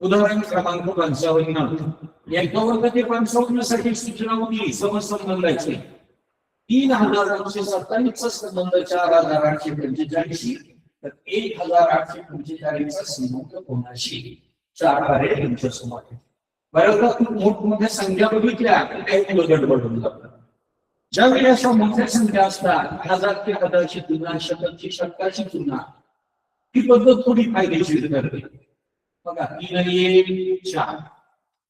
उदाहरण क्रमांक 55. एका वर्ग ते 55 साठी सूचना होती समसंबंधाची. 3927 चा संबंध 4845, तर 1845 चा संबंध कोणाशी. 4 पर्याय तुमच्या समोर. बऱ्याचदा खूप मोठमोठ्या संख्या बघितल्या काही गडबडून जातात. ज्यावेळी अशा मोठ्या संख्या असतात, 1000 ते 1000ची तुलना, शतकची शतकाची तुलना, ही पद्धत थोडी फायदेशीर ठरते. बघा 3 आणि 1 4,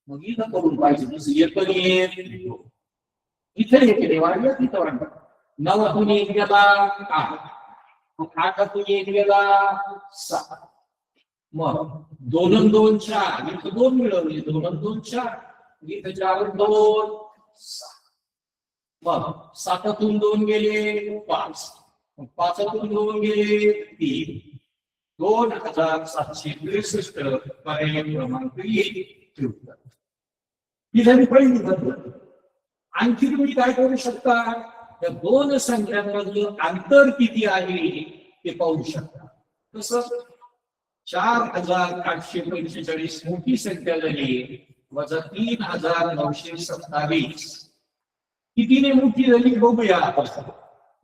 मग इथं करून पाहिजे जसं 1 आणि 1 इथे केले वाढलं तिथं वाढलं. 9तून 1 गेला 8, मग 8तून 1 गेला 7, मग 2 आणि 2 4, इथं 2 मिळवले, 2 आणि 2 4, इथं 4 आणि 2 6, मग 7तून 2 गेले 5, मग 5तून 2 गेले 3, 2763 पर्याय क्रमांक 1. ही झाली पहिली पद्धत. आणखी तुम्ही काय करू शकता, त्या 2 संख्यांमधलं अंतर किती आहे ते पाहू शकता. तसं 4845 मोठी संख्या झाली वजा 3927 कितीने मोठी झाली बघूया.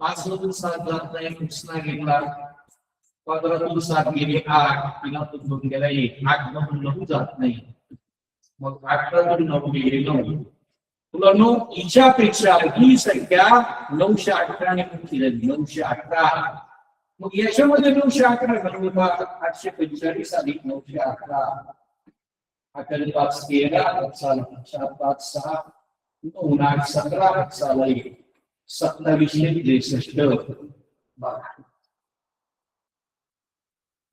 5 मधून 7 जात नाही, कृष्णा गेला, 15तून 7 गेले 8, 3तून 2 गेला 1, 8 मधून 9 जात नाही, मग 18तून 9 गेले 9. तुला 9 हिच्यापेक्षा ही संख्या 918 ने मोठी झाली, 918. मग याच्यामध्ये 918 घालून 845 अधिक 918 अकरा 5 13 साल 4 5 6 9 8 17 साल 2763 बघा.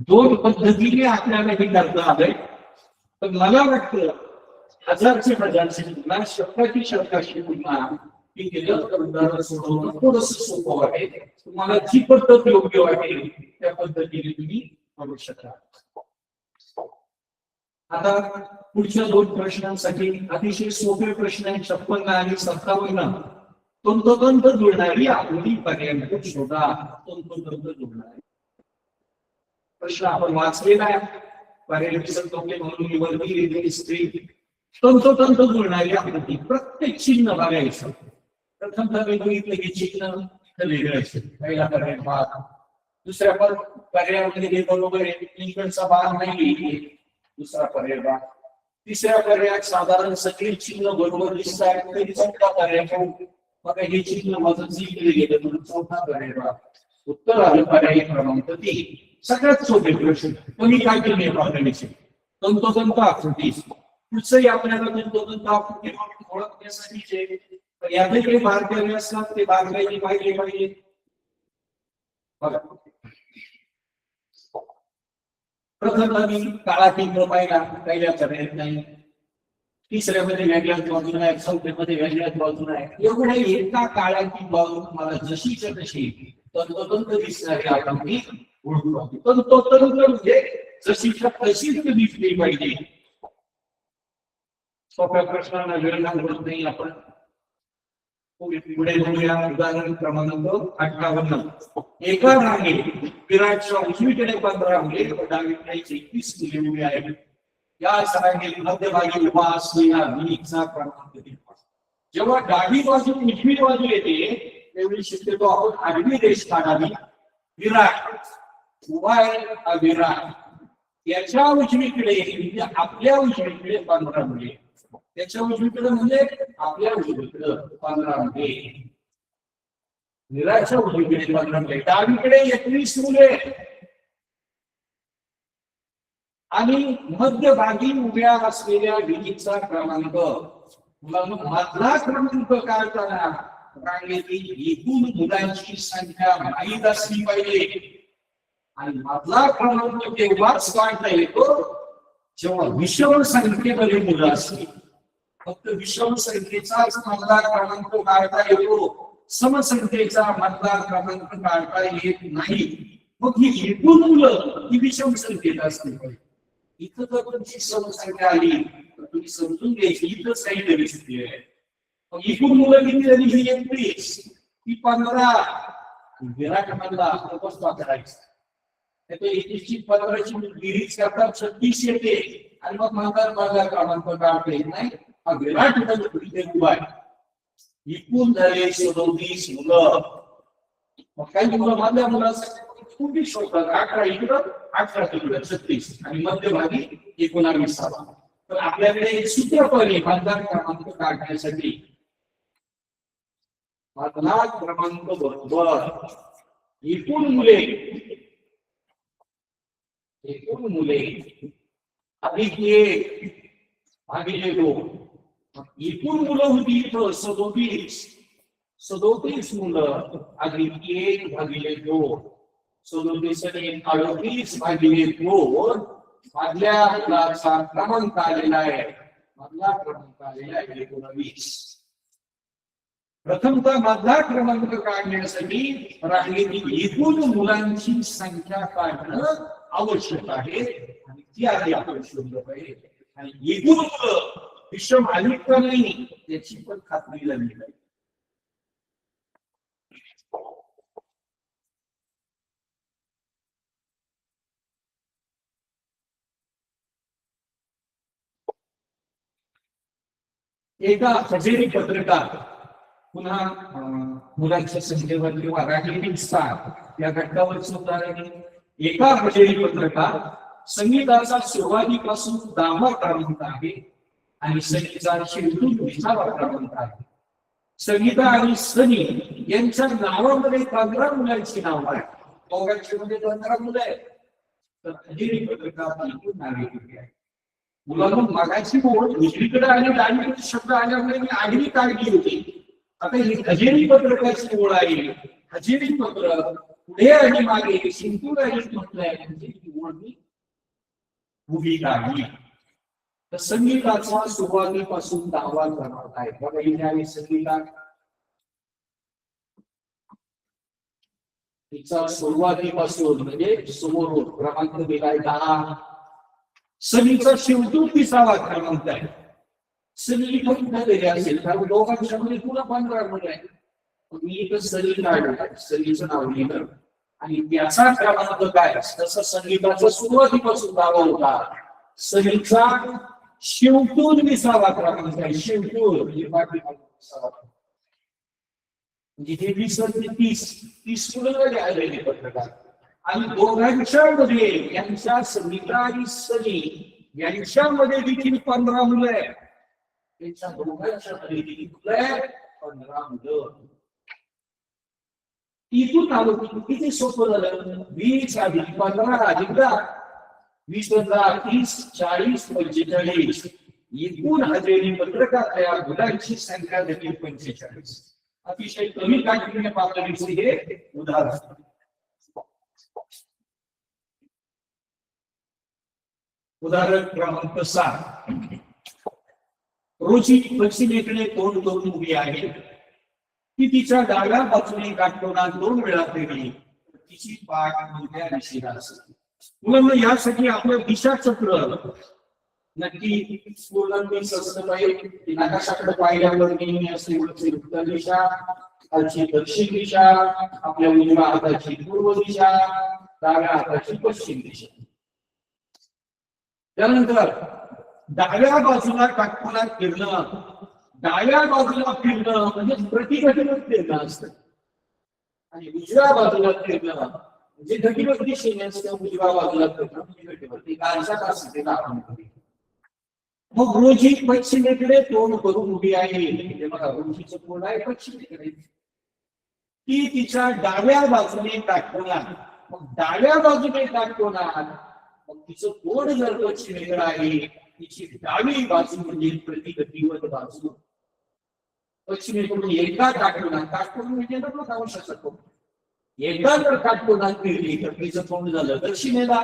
दोन पद्धतीने आपल्याला हे करता आलंय. पण मला वाटतं हजारचे पुन्हा शब्दाची शब्दाशी पुन्हा हे केलं तर उदाहरण सोडवणं थोडंसं सोपं वाटेल. तुम्हाला जी पद्धत योग्य वाटेल त्या पद्धतीने तुम्ही करू शकता. आता पुढच्या 2 प्रश्नांसाठी अतिशय सोपे प्रश्न आहेत. 56 आणि 57 तंतोतंत जुळणारी आकृती पर्याय शोधा. तंतोतंत जुळणारी प्रश्न आपण वाचलेला आहे. पर्याय म्हणून निवडली स्त्री तंतोतंत जुळणारी आकृती. प्रत्येक चिन्ह बघायचं. प्रथम मी बघितलं की चिन्ह वेगळं असेल. पहिला पर्याय भाग. दुसऱ्या पर्यायामध्ये हे बरोबर आहे. लिंकनचा भाग नाही. दुसरा पर्याय भाग. तिसऱ्या पर्यायात साधारण सगळे चिन्ह बरोबर दिसतात. तरी चौथा पर्याय मग हे चिन्ह माझं जिंकले गेलं म्हणून चौथा पर्याय भाग. उत्तर आलं पर्याय क्रमांक 3. सगळ्यात सोपे प्रश्न. तुम्ही काय केले प्रॉब्लेमचे तंतोतंत आकृती. पुढचंही आपल्याला तंतोतंत आकृती ओळखण्यासाठी यातले काही भाग केले असतात ते भाग काही पाहिले. बघा प्रथम आम्ही काळा टिंब पाहिला. पहिल्या पर्यायात नाही. तिसऱ्यामध्ये वेगळ्याच बाजूला आहे. चौथ्यामध्ये वेगळ्याच बाजूला आहे. एवढ्या एका काळ्या टिंबावरून मला जशीच्या तशी तंतोतंत दिसणारी आकृती ओळखू. तंतोतंत म्हणजे जशीच्या तशीच दिसली पाहिजे. सोप्या प्रश्नांना वेळ लागत नाही. आपण पुढे बघूया. उदाहरण क्रमांक 58. एका रांगेत विराटच्या उजवीकडे 15 मुले व डावीकडे 21 मुले उभी आहेत. या रांगेत मध्यभागी उभा असलेला वीचा क्रमांक दिला. जेव्हा डावी बाजू उजवी बाजू येते त्यावेळी शक्यतो आपण आडवी रेष काढावी. विराट उभा आहे हा विराट. याच्या उजवीकडे म्हणजे आपल्या उजवीकडे 15 मुले. त्याच्या उजवीकडे म्हणजे आपल्या उजवीकडे 15 मुले. विराटच्या उजवीकडे 15 मुले. डावीकडे 21 मुले आणि मध्यभागी उभ्या असलेल्या विधीचा क्रमांक. मधला क्रमांक काढताना रांगेतील एकूण मुलांची संख्या माहीत असली पाहिजे. आणि मधला क्रमांक तेव्हाच काढता येतो जेव्हा विषम संख्येमध्ये मुलं असतील. फक्त विषम संख्येचाच मधला क्रमांक काढता येतो. समसंख्येचा मधला क्रमांक काढता येत नाही. मग ही एकूण मुलं ही विषम संख्येत असली पाहिजे. इथं जर तुमची समसंख्या आली तर तुम्ही समजून घ्यायची इथंच काहीतरी स्थिती आहे. मग एकूण मुलं किती झाली? ही 21 ती 15. विराट मधला करायचं. 21 ची 15 ची बेरीज करतात 36 येते. आणि मग मधला क्रमांक काढता येत नाही. हा विराट उभा आहे. एकूण झाले 37 मुलं. मग काही मुलं मधल्या मुलासाठी खूप शोधतात. 18 इकडं 18 तिकडं 36 आणि मध्यभागी 19. तर आपल्याकडे एक सूत्र पण आहे मधला क्रमांक काढण्यासाठी. मधला क्रमांक बरोबर एकूण मुले अधिक 1 भागिले 2. एकूण मुलं होती इथं 37 मुलं अधिक 1 भागिले 2. 37 आणि 38 भागिले 2. मधल्या मुलाचा क्रमांक आलेला आहे. मधला क्रमांक आलेला आहे 19. प्रथमतः मधला क्रमांक काढण्यासाठी रांगेतील एकूण मुलांची संख्या काढणं आवश्यक आहे. आणि ती आधी आपण शोधलं पाहिजे. आणि एकूण मुलं विषम आली का नाही याची पण खात्री झाली पाहिजे. एका हजेरी पत्रकार पुन्हा मुलांच्या संख्येवर किंवा रांगेतील स्थान या घटकावरचं उदाहरण. एका हजेरी पत्रकार संगीताचा सुरुवातीपासून 10वा क्रमांक आहे आणि सनीचा शेवटून 20वा क्रमांक आहे. संगीता आणि सनी यांच्या नावामध्ये 15 मुलांची नाव आहेत. दोघांची मध्ये 15 मुलं आहेत. तर हजेरी पत्रकार एकूण नावे किती आहे? मुलांना मागायची ओळ उजवीकडे आणि डावीकडे शब्द आल्यामुळे मी आडवी काढली होती. आता ही हजेरी पत्रकाची ओळ आहे. हजेरी पत्र पुढे आणि मागे सिंधू राहिली म्हटलंय म्हणजे ही ओळ मी उभी काढली. तर संगीताचा सुरुवातीपासून दावा करणार आहे. बघा इथे आहे संगीता. तिचा सुरुवातीपासून म्हणजे समोरून क्रमांक दिलाय 10. सनीचा शेवटून 20वा क्रमांक आहे. सनी फक्त दिले असेल कारण दोघांच्या मध्ये पुन्हा 15 मध्ये आहे. मी इथं सनी काढलं, सनीचं नाव लिहिलं आणि त्याचा क्रमांक काय तसं संगीताचा सुरुवातीपासून दावा होता. सनीचा शेवटून 20वा क्रमांक आहे. शेवटून म्हणजे पाठीमागून जिथे 20 आणि 30 मुलं आलेले पत्रकार आणि दोघांच्या मध्ये यांच्या संगीता आणि सनी यांच्यामध्ये देखील 15 मुलं आहेत. त्यांच्या दोघांच्या मध्ये देखील 15 मुलं. इथून आलो की किती सोपं झालं. 20 अधिक 15 अधिक 10 20 + 30 40 45 एकूण हजेरी पत्रकातल्या मुलांची संख्या देखील 45. अतिशय कमी काठीण्य पातळीचे हे उदाहरण. उदाहरण क्रमांक 7. रोजी पश्चिमेकडे तोंड करून उभी आहे. ती तिच्या डाव्या बाजूने काटकोनात 2 वेळा फिरली. तिची पाठ उलट्या दिशेला असते. मुलांना यासाठी आपलं दिशाचक्र नक्की पूर्णपणे असलं पाहिजे. नकाशाकडे पाहिल्यावर नेहमी असे उत्तर दिशा, खालची दक्षिण दिशा, आपल्या उजव्या हाताची पूर्व दिशा, डाव्या हाताची पश्चिम दिशा. त्यानंतर डाव्या बाजूला काटकोनात फिरणं, डाव्या बाजूला फिरणं म्हणजे प्रतिघटन फिरणं असतं आणि उजव्या बाजूला फिरणं म्हणजे घटीवरती दिशेने असतं. उजव्या बाजूला फिरणं म्हणजे घटीवरती काळजात असते आपण. मग रोजी पश्चिमेकडे तोंड करून उभी आहे. बघा रोजीचं तोंड आहे पश्चिमेकडे. ती तिच्या डाव्या बाजूने काटकोनात, मग डाव्या बाजूने काटकोनात, मग तिचं तोंड जर पश्चिमेकडे आहे तिची डावी बाजू म्हणजे प्रतिगतीवर बाजू. पश्चिमेकडून एकदा काटकोनात, काटकोन म्हणजे अंशाचा कोन, एकदा जर काटकोनात फिरली तर तिचं तोंड झालं दक्षिणेला.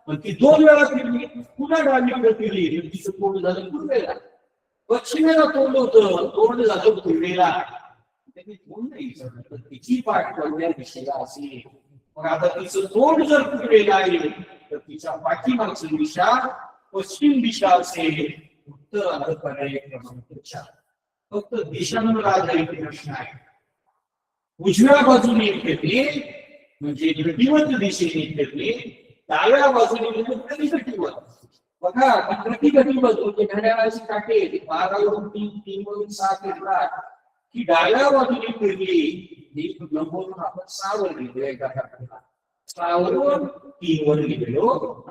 पण ती 2 वेळा फिरली पुन्हा डावीकडे फिरली तर तिचं तोंड झालं पूर्वेला. पश्चिमेला तोंड होतं, तोंड झालं पूर्वेला. तिची पाठ कोणत्या दिशेला असेल. मग आता तिचं तोंड जर पूर्वेला आहे तर तिच्या पाठीमागची दिशा पश्चिम दिशा असेल. उत्तर आलं पर्याय क्रमांक 4. फक्त दिशांवर आधारित प्रश्न आहे. उजव्या बाजूने फिरली म्हणजे घटीवत दिशेने फिरली, डाव्या बाजूने म्हणजे प्रतिघटीवत. बघा प्रतिघटीवत म्हणजे घड्याळाची काटे 12 वरून 3 वरून 6 फिरतात की डाव्या बाजूने फिरली लंबवरून आपण 6 वर लिहिलो. एका काठाला 6 वरून 3 वर लिहिलो.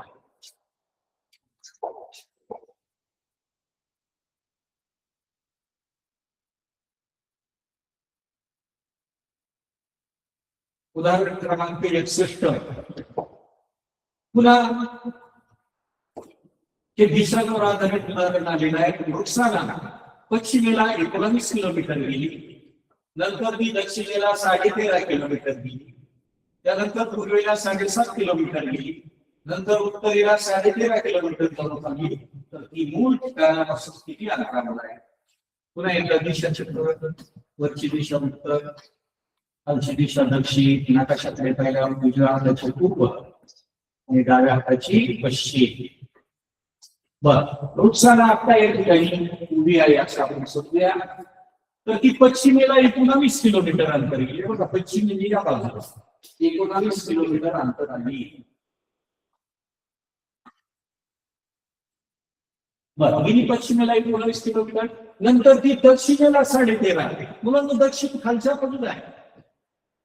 उदाहरण क्रमांक 61. पुन्हा हे दिशांवर आधारित उदाहरण आलेलं आहे. रुक्साना पश्चिमेला 19 किलोमीटर गेली, नंतर ती दक्षिणेला 13.5 किलोमीटर गेली, त्यानंतर पूर्वेला 7.5 किलोमीटर गेली, नंतर उत्तरेला 13.5 किलोमीटर जाऊन आली. तर ती मूळ ठिकाणापासून किती अंतरावर आहे. पुन्हा एकदा दिशाचक्र. वरची दिशा उत्तर, खालची दिशा दक्षिण, नकाशाकडे पाहिल्यावर उजव्या हाताची पूर्व आणि डाव्या हाताची पश्चिम. बरं, रुक्साना आता या ठिकाणी उभी आहे असं आपण समजूया. तर ती पश्चिमेला 19 किलोमीटर अंतर गेली. बघा पश्चिम म्हणजे या बाजूला 19 किलोमीटर अंतर आली. बरं, गेली पश्चिमेला 19 किलोमीटर, नंतर ती दक्षिणेला 13.5. मुलांना दक्षिण खालच्या बाजूला आहे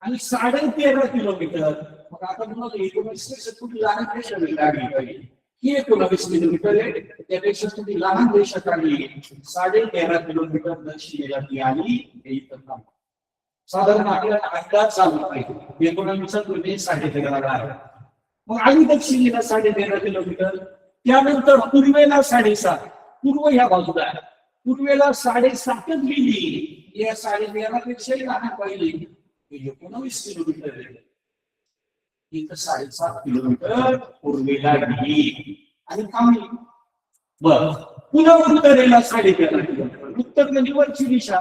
आणि 13.5 किलोमीटर. मग आता तुम्हाला 19 कुठे लहान देशात लागली पाहिजे. ही 19 किलोमीटर आहे, त्यापेक्षा तुम्ही लहान देशात आली 13.5 किलोमीटर दक्षिणेला ती आली. साधारण आपल्याला अंदाज चालू पाहिजे. 19 तुम्ही 13.5 आहे. मग आली दक्षिणेला 13.5 किलोमीटर, त्यानंतर पूर्वेला 7.5, पूर्व ह्या बाजूला आहे, पूर्वेला 7.5च गेली, या 13.5पेक्षाही लहान पाहिली 19 किलोमीटर आहे. इथं 7.5 किलोमीटर पूर्वेला गेली आणि थांबली. बर, पुन्हा उत्तरेला 13.5 किलोमीटर, उत्तर म्हणजे वरची दिशा.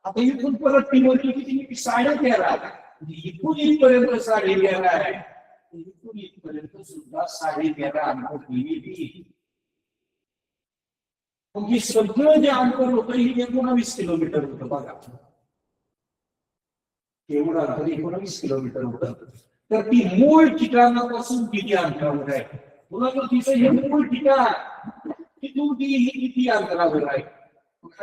आता इथून परत ती वरची किती 13.5, इथून इथपर्यंत 13.5 आहे, इथून इथपर्यंत सुद्धा 13.5 अंतर गेली. मग सगळं जे अंतर होतं हे 19 किलोमीटर होतं. बघा एवढं अंतर 19 किलोमीटर होतं. तर ती मूळ ठिकाणापासून किती अंतरावर आहे, पुन्हा तिचं हे मूळ ठिकाण तिथून ती किती अंतरावर आहे.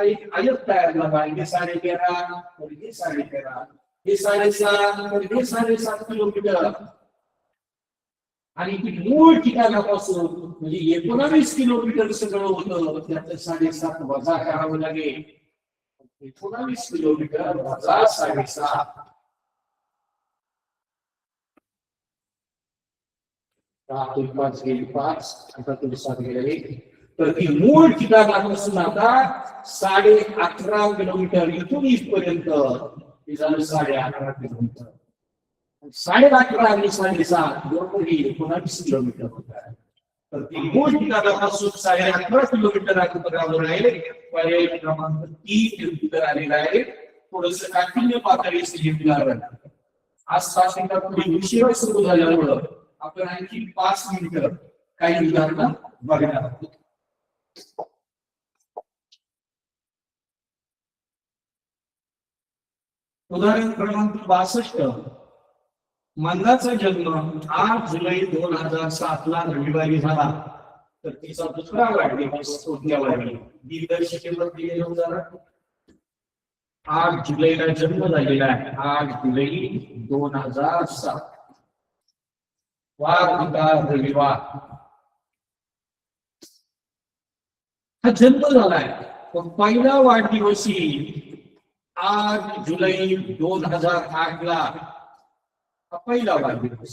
एक आयत तयार झाला, हे 13.5 तर हे 13.5, हे 7.5 तर हे 7.5 किलोमीटर. आणि ती मूळ ठिकाणापासून म्हणजे 19 किलोमीटर सगळं होतं, त्याचं 7.5 वजा करावं लागेल. 19 किलोमीटर वजा 7.5, 5 गेली 5, आता 7 गेले. तर ती मूळ ठिकाणापासून आता 11.5 किलोमीटर इथून इथपर्यंत ते झालं 11.5 किलोमीटर. 11.5 आणि 7.5 बरोबर 19 किलोमीटर होत आहे. तर ती मूळ ठिकाणापासून 11.5 किलोमीटर अंतरावर आहे. पर्याय क्रमांक 3 उत्तर आलेला आहे. थोडस काठिण्य पातळी घेतल्यावर आज तासिका पुढे उशिरा सुरू झाल्यामुळं आपण आणखी 5 मिनिटं काही उदाहरणं बघणार आहोत. उदाहरण क्रमांक 62. मंदाचा जन्म 8 जुलै 2007 ला रविवारी झाला, तर तिचा दुसरा वाढदिवस कोणत्या वारी? दिग्दर्शिकेवर दिलेलं उदाहरण 8 जुलैला जन्म झालेला आहे, 8 जुलै 2007, वार होता रविवार. हा जन्म झालाय, पण पहिला वाढदिवशी 8 जुलै 2008 ला हा पहिला वाढदिवस.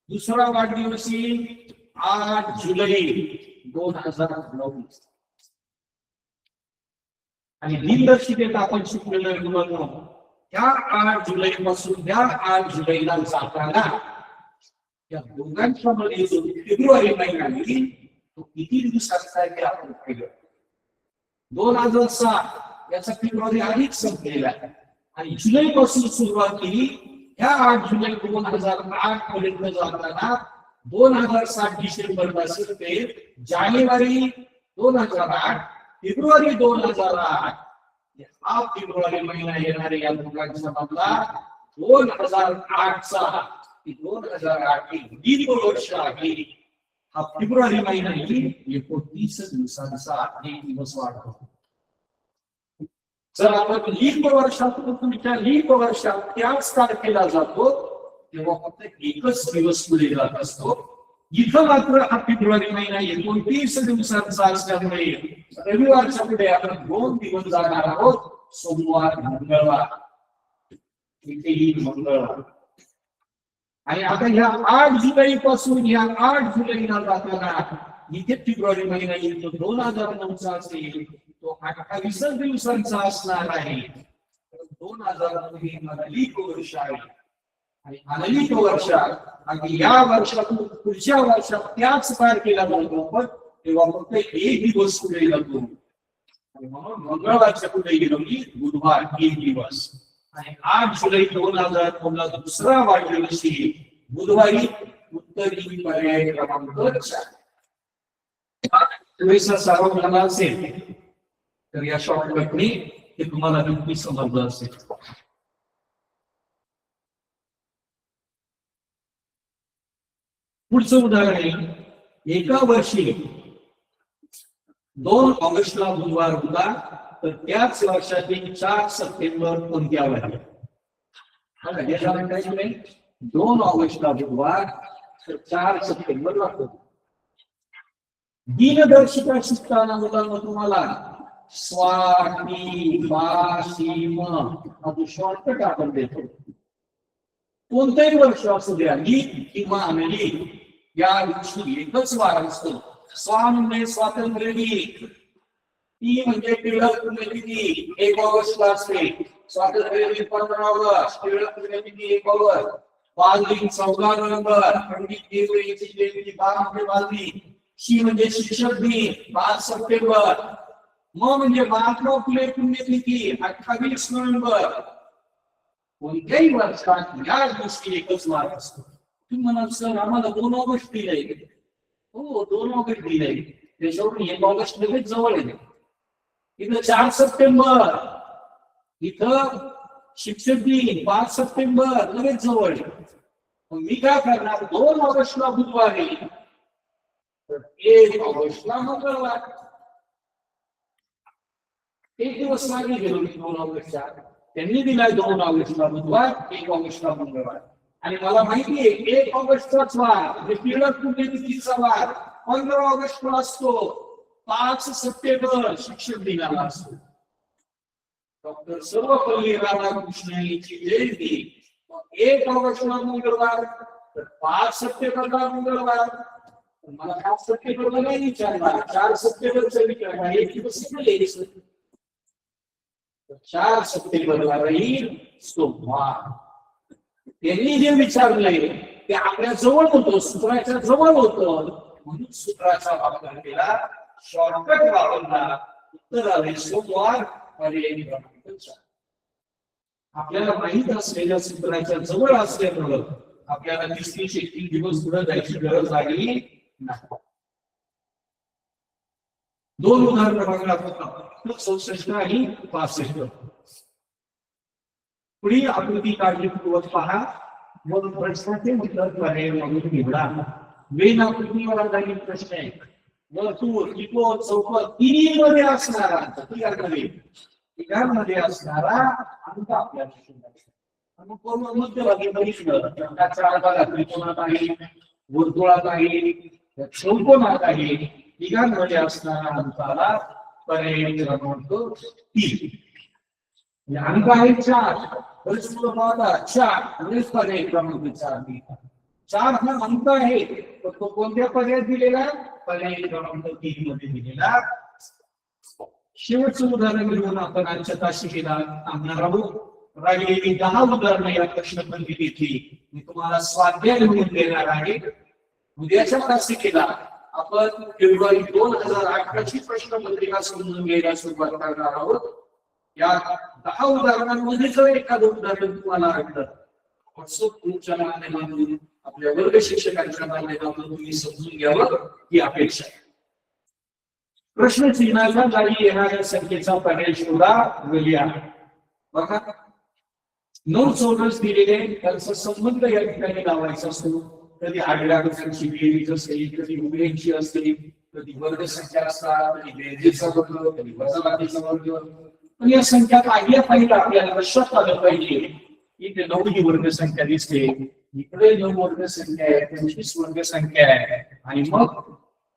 दुसरा वाढदिवशी 8 जुलै 2009. आणि दिनदर्शिकेत आपण शिकलेलं आहे मुलांना, त्या 8 जुलै पासून त्या 8 जुलैला जाताना या दोघांच्या मध्ये जो फेब्रुवारी महिना आहे तो किती दिवसाचा आहे ते आपण पाहिलं. 2007 याचा फेब्रुवारी आधीच संपलेला आहे आणि जुलै पासून सुरुवात केली. ह्या 8 जुलै 2008 पर्यंत जाताना 2007 डिसेंबर पासून ते जानेवारी 2008 फेब्रुवारी 2008 हा फेब्रुवारी महिना येणारे या दोघांच्या मधला 2008 चा 2008 दीर्घ वर्ष आहे. हा फेब्रुवारी महिना 29 दिवसांचा 1 दिवस वाढतो. जर आपण लीप वर्षातून तुमच्या लीप वर्षात त्याच तारखेला जातो तेव्हा फक्त एकच दिवस पुढे जात असतो. इथं मात्र हा फेब्रुवारी महिना 29 दिवसांचा असल्यामुळे रविवारच्या पुढे आपण 2 दिवस जाणार आहोत, सोमवार मंगळवार. इथेही मंगळवार. आणि आता ह्या 8 जुलै पासून ह्या 8 जुलैला जाताना इथे फेब्रुवारी महिना येतो 2009 असेल, तो 28 दिवसांचा असणार आहे. 2009 लीप वर्ष आहे आणि अनलिप वर्षात आणि या वर्षातून पुढच्या वर्षात त्याच तारखेला जातो आपण तेव्हा फक्त 1 दिवस पुढे जातो. आणि म्हणून मंगळवारच्या पुढे गेलो की बुधवार 1 दिवस. आणि 8 जुलै 2009 दुसरा वाढदिवशी बुधवारी उत्तरी पर्याय क्रमांक 4. सराव झाला असेल तर या शॉर्टकटने हे तुम्हाला नक्की समजलं असेल. पुढचं उदाहरण आहे, एका वर्षी 2 ऑगस्टला बुधवार होता, तर त्याच वर्षातील 4 सप्टेंबर कोणत्या वारी? हा याच्या म्हणतायचं नाही. 2 ऑगस्टला बुधवार तर 4 सप्टेंबर लागतो. दिनदर्शिका शिकताना मुलांना तुम्हाला स्वाती मासिम हा जो शॉर्टकट आपण देतो, कोणतेही वर्ष असू द्या लीप किंवा अनलीप, या दिवशी एकच वार असतो स्वा म्हणजे स्वातंत्र्य दिन, टी म्हणजे टिळक पुण्यतिथी 1 ऑगस्टला असते. स्वातंत्र्य दिन 15 ऑगस्ट, टिळक पुण्यतिथी 1 ऑगस्ट. बाल दिन 14 नोव्हेंबर, पंडित नेहरू यांची जयंती 12 नोव्हेंबर. शी म्हणजे शिक्षक दिन 5 सप्टेंबर. म म्हणजे महात्मा फुले पुण्यतिथी 28 नोव्हेंबर. कोणत्याही वर्षात या दिवशी एकच वार असतो. तुम्ही म्हणाल सर आम्हाला 2 ऑगस्ट दिलंय. हो 2 ऑगस्ट दिलंय, त्याच्यावरून 1 ऑगस्ट लगेच जवळ आहे. इथं 4 सप्टेंबर, इथं शिक्षक दिन 5 सप्टेंबर लगेच जवळ आहे. मग मी काय करणार, 2 ऑगस्टला बुधवार आहे तर 1 ऑगस्टला मंगळवार. एक दिवस मागे गेलो मी 2 ऑगस्टच्या. त्यांनी दिलाय 2 ऑगस्टला बुधवार, 1 ऑगस्टला मंगळवार. आणि मला माहिती आहे 1 ऑगस्टचाच वार म्हणजे टिळक पुण्यतिथीचा वार 15 ऑगस्टला असतो. 5 सप्टेंबर शिक्षक दिनाला असतो. डॉक्टर सर्वपल्ली राधाकृष्ण यांची जयंती 1 ऑगस्टला मंगळवार तर 5 सप्टेंबरला मंगळवार. मला 5 सप्टेंबरला नाही विचारणार, 4 सप्टेंबरचा विचारणार. एक दिवस यायचं 4 सप्टेंबरला राहील सोमवार. त्यांनी जे विचारलंय ते आपल्या जवळ होतं, सूत्राच्या जवळ होतं म्हणून सूत्राचा वापर केला, शॉर्टकट वापरला. उत्तर आले सोमवार. पर्यायी क्रमांक 4. आपल्याला माहित असलेल्या सूत्राच्या जवळ असल्यामुळं आपल्याला 30-31 दिवस पुढे जायची गरज लागली नाही. 2 उदाहरण बघा, 64 आणि 65. पुढील आकृती काळजीपूर्वक पहा. मग प्रश्नाचे उत्तर पर्याय म्हणून निवडा. वेन आकृतीवर आधारित प्रश्न आहे. वर्तुळ, त्रिकोण, चौकोन तिन्हीमध्ये असणारा तिघांमध्ये असणारा अंक आपल्याला शोधायचा. मग पूर्ण मध्यभागी बघितलं त्याचा आकार त्रिकोणात आहे, वर्तुळात आहे, चौकोनात आहे. तिघांमध्ये असणारा अंकाला पर्याय क्रमांक 3. अंक आहे 4. पाहता 4 म्हणजे पर्याय क्रमांक 4. 4 हा अंक आहे तर तो कोणत्या पर्यायात दिलेला, पर्याय क्रमांक 3 मध्ये दिलेला. शेवटचं उदाहरण घेऊन आपण आजच्या तासिकेला थांबणार आहोत. राहिलेली 10 उदाहरणं या प्रश्नपत्रिकेतली मी तुम्हाला स्वाध्याय म्हणून देणार आहे. उद्याच्या तासिकेला आपण फेब्रुवारी 2018 ची प्रश्नपत्रिका समजून घ्यायला सुरुवात करणार आहोत. या 10 उदाहरणांमध्ये जर एखादं उदाहरण तुम्हाला आढळलं व्हॉट्सअप ग्रुपच्या माध्यमातून आपल्या वर्ग शिक्षकांच्या माध्यमातून तुम्ही समजून घ्यावं ही अपेक्षा आहे. प्रश्न चिन्हाच्या जागी येणाऱ्या संख्येचा पर्याय शोधा. लिहा. बघा 9 चौरस दिलेले त्यांचा संबंध या ठिकाणी लावायचा असतो. कधी आडव्या अक्षरांची बेरीज असते, कधी उभ्यांची असते, कधी वर्ग संख्या असतात, कधी बेरजेचा वर्ग, कधी वजाबाकीचा वर्ग. पण या संख्या पाहिल्या पाहिजे आपल्याला लक्षात आलं पाहिजे. इथे 9 ही वर्ग संख्या दिसते, इकडे 9 वर्ग संख्या आहे, 25 वर्ग संख्या आहे. आणि मग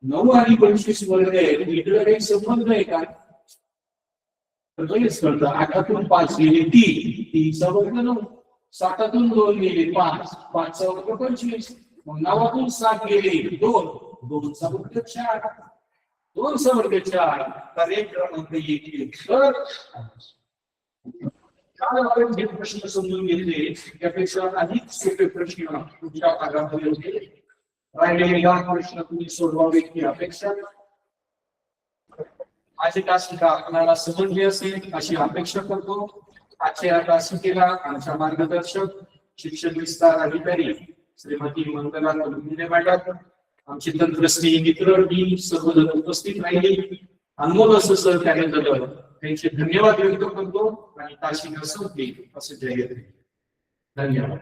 9 आणि 25 वर्ग आहे, इकडे काही संबंध आहे का? तर लगेच कळतं. 8तून 5 गेले 3, 3चा वर्ग 9. 7तून 2 गेले 5, 5चा वर्ग 25. मग 9तून 7 गेले 2, 2चा वर्ग 4. 2चा वर्ग 4 पर्याय क्रमांक 1. तर आपण जे प्रश्न समजून घेतले त्यापेक्षा अधिक सोपे प्रश्न तुमच्या भागामध्ये होते. राहिलेले 10 प्रश्न तुम्ही सोडवावे ही अपेक्षा. माझी तासिका आपल्याला समजली असेल अशी अपेक्षा करतो. आजच्या तासिकेला आमच्या मार्गदर्शक शिक्षण विस्तार अधिकारी श्रीमती मंगला कलुंदे मॅडम, आमचे तंत्रस्नेही मित्र टीम सर्वजण उपस्थित राहिले. अनमोल असं सहकार्य झालं त्यांचे धन्यवाद व्यक्त करतो आणि तासिका संपली असं जाहीर. धन्यवाद.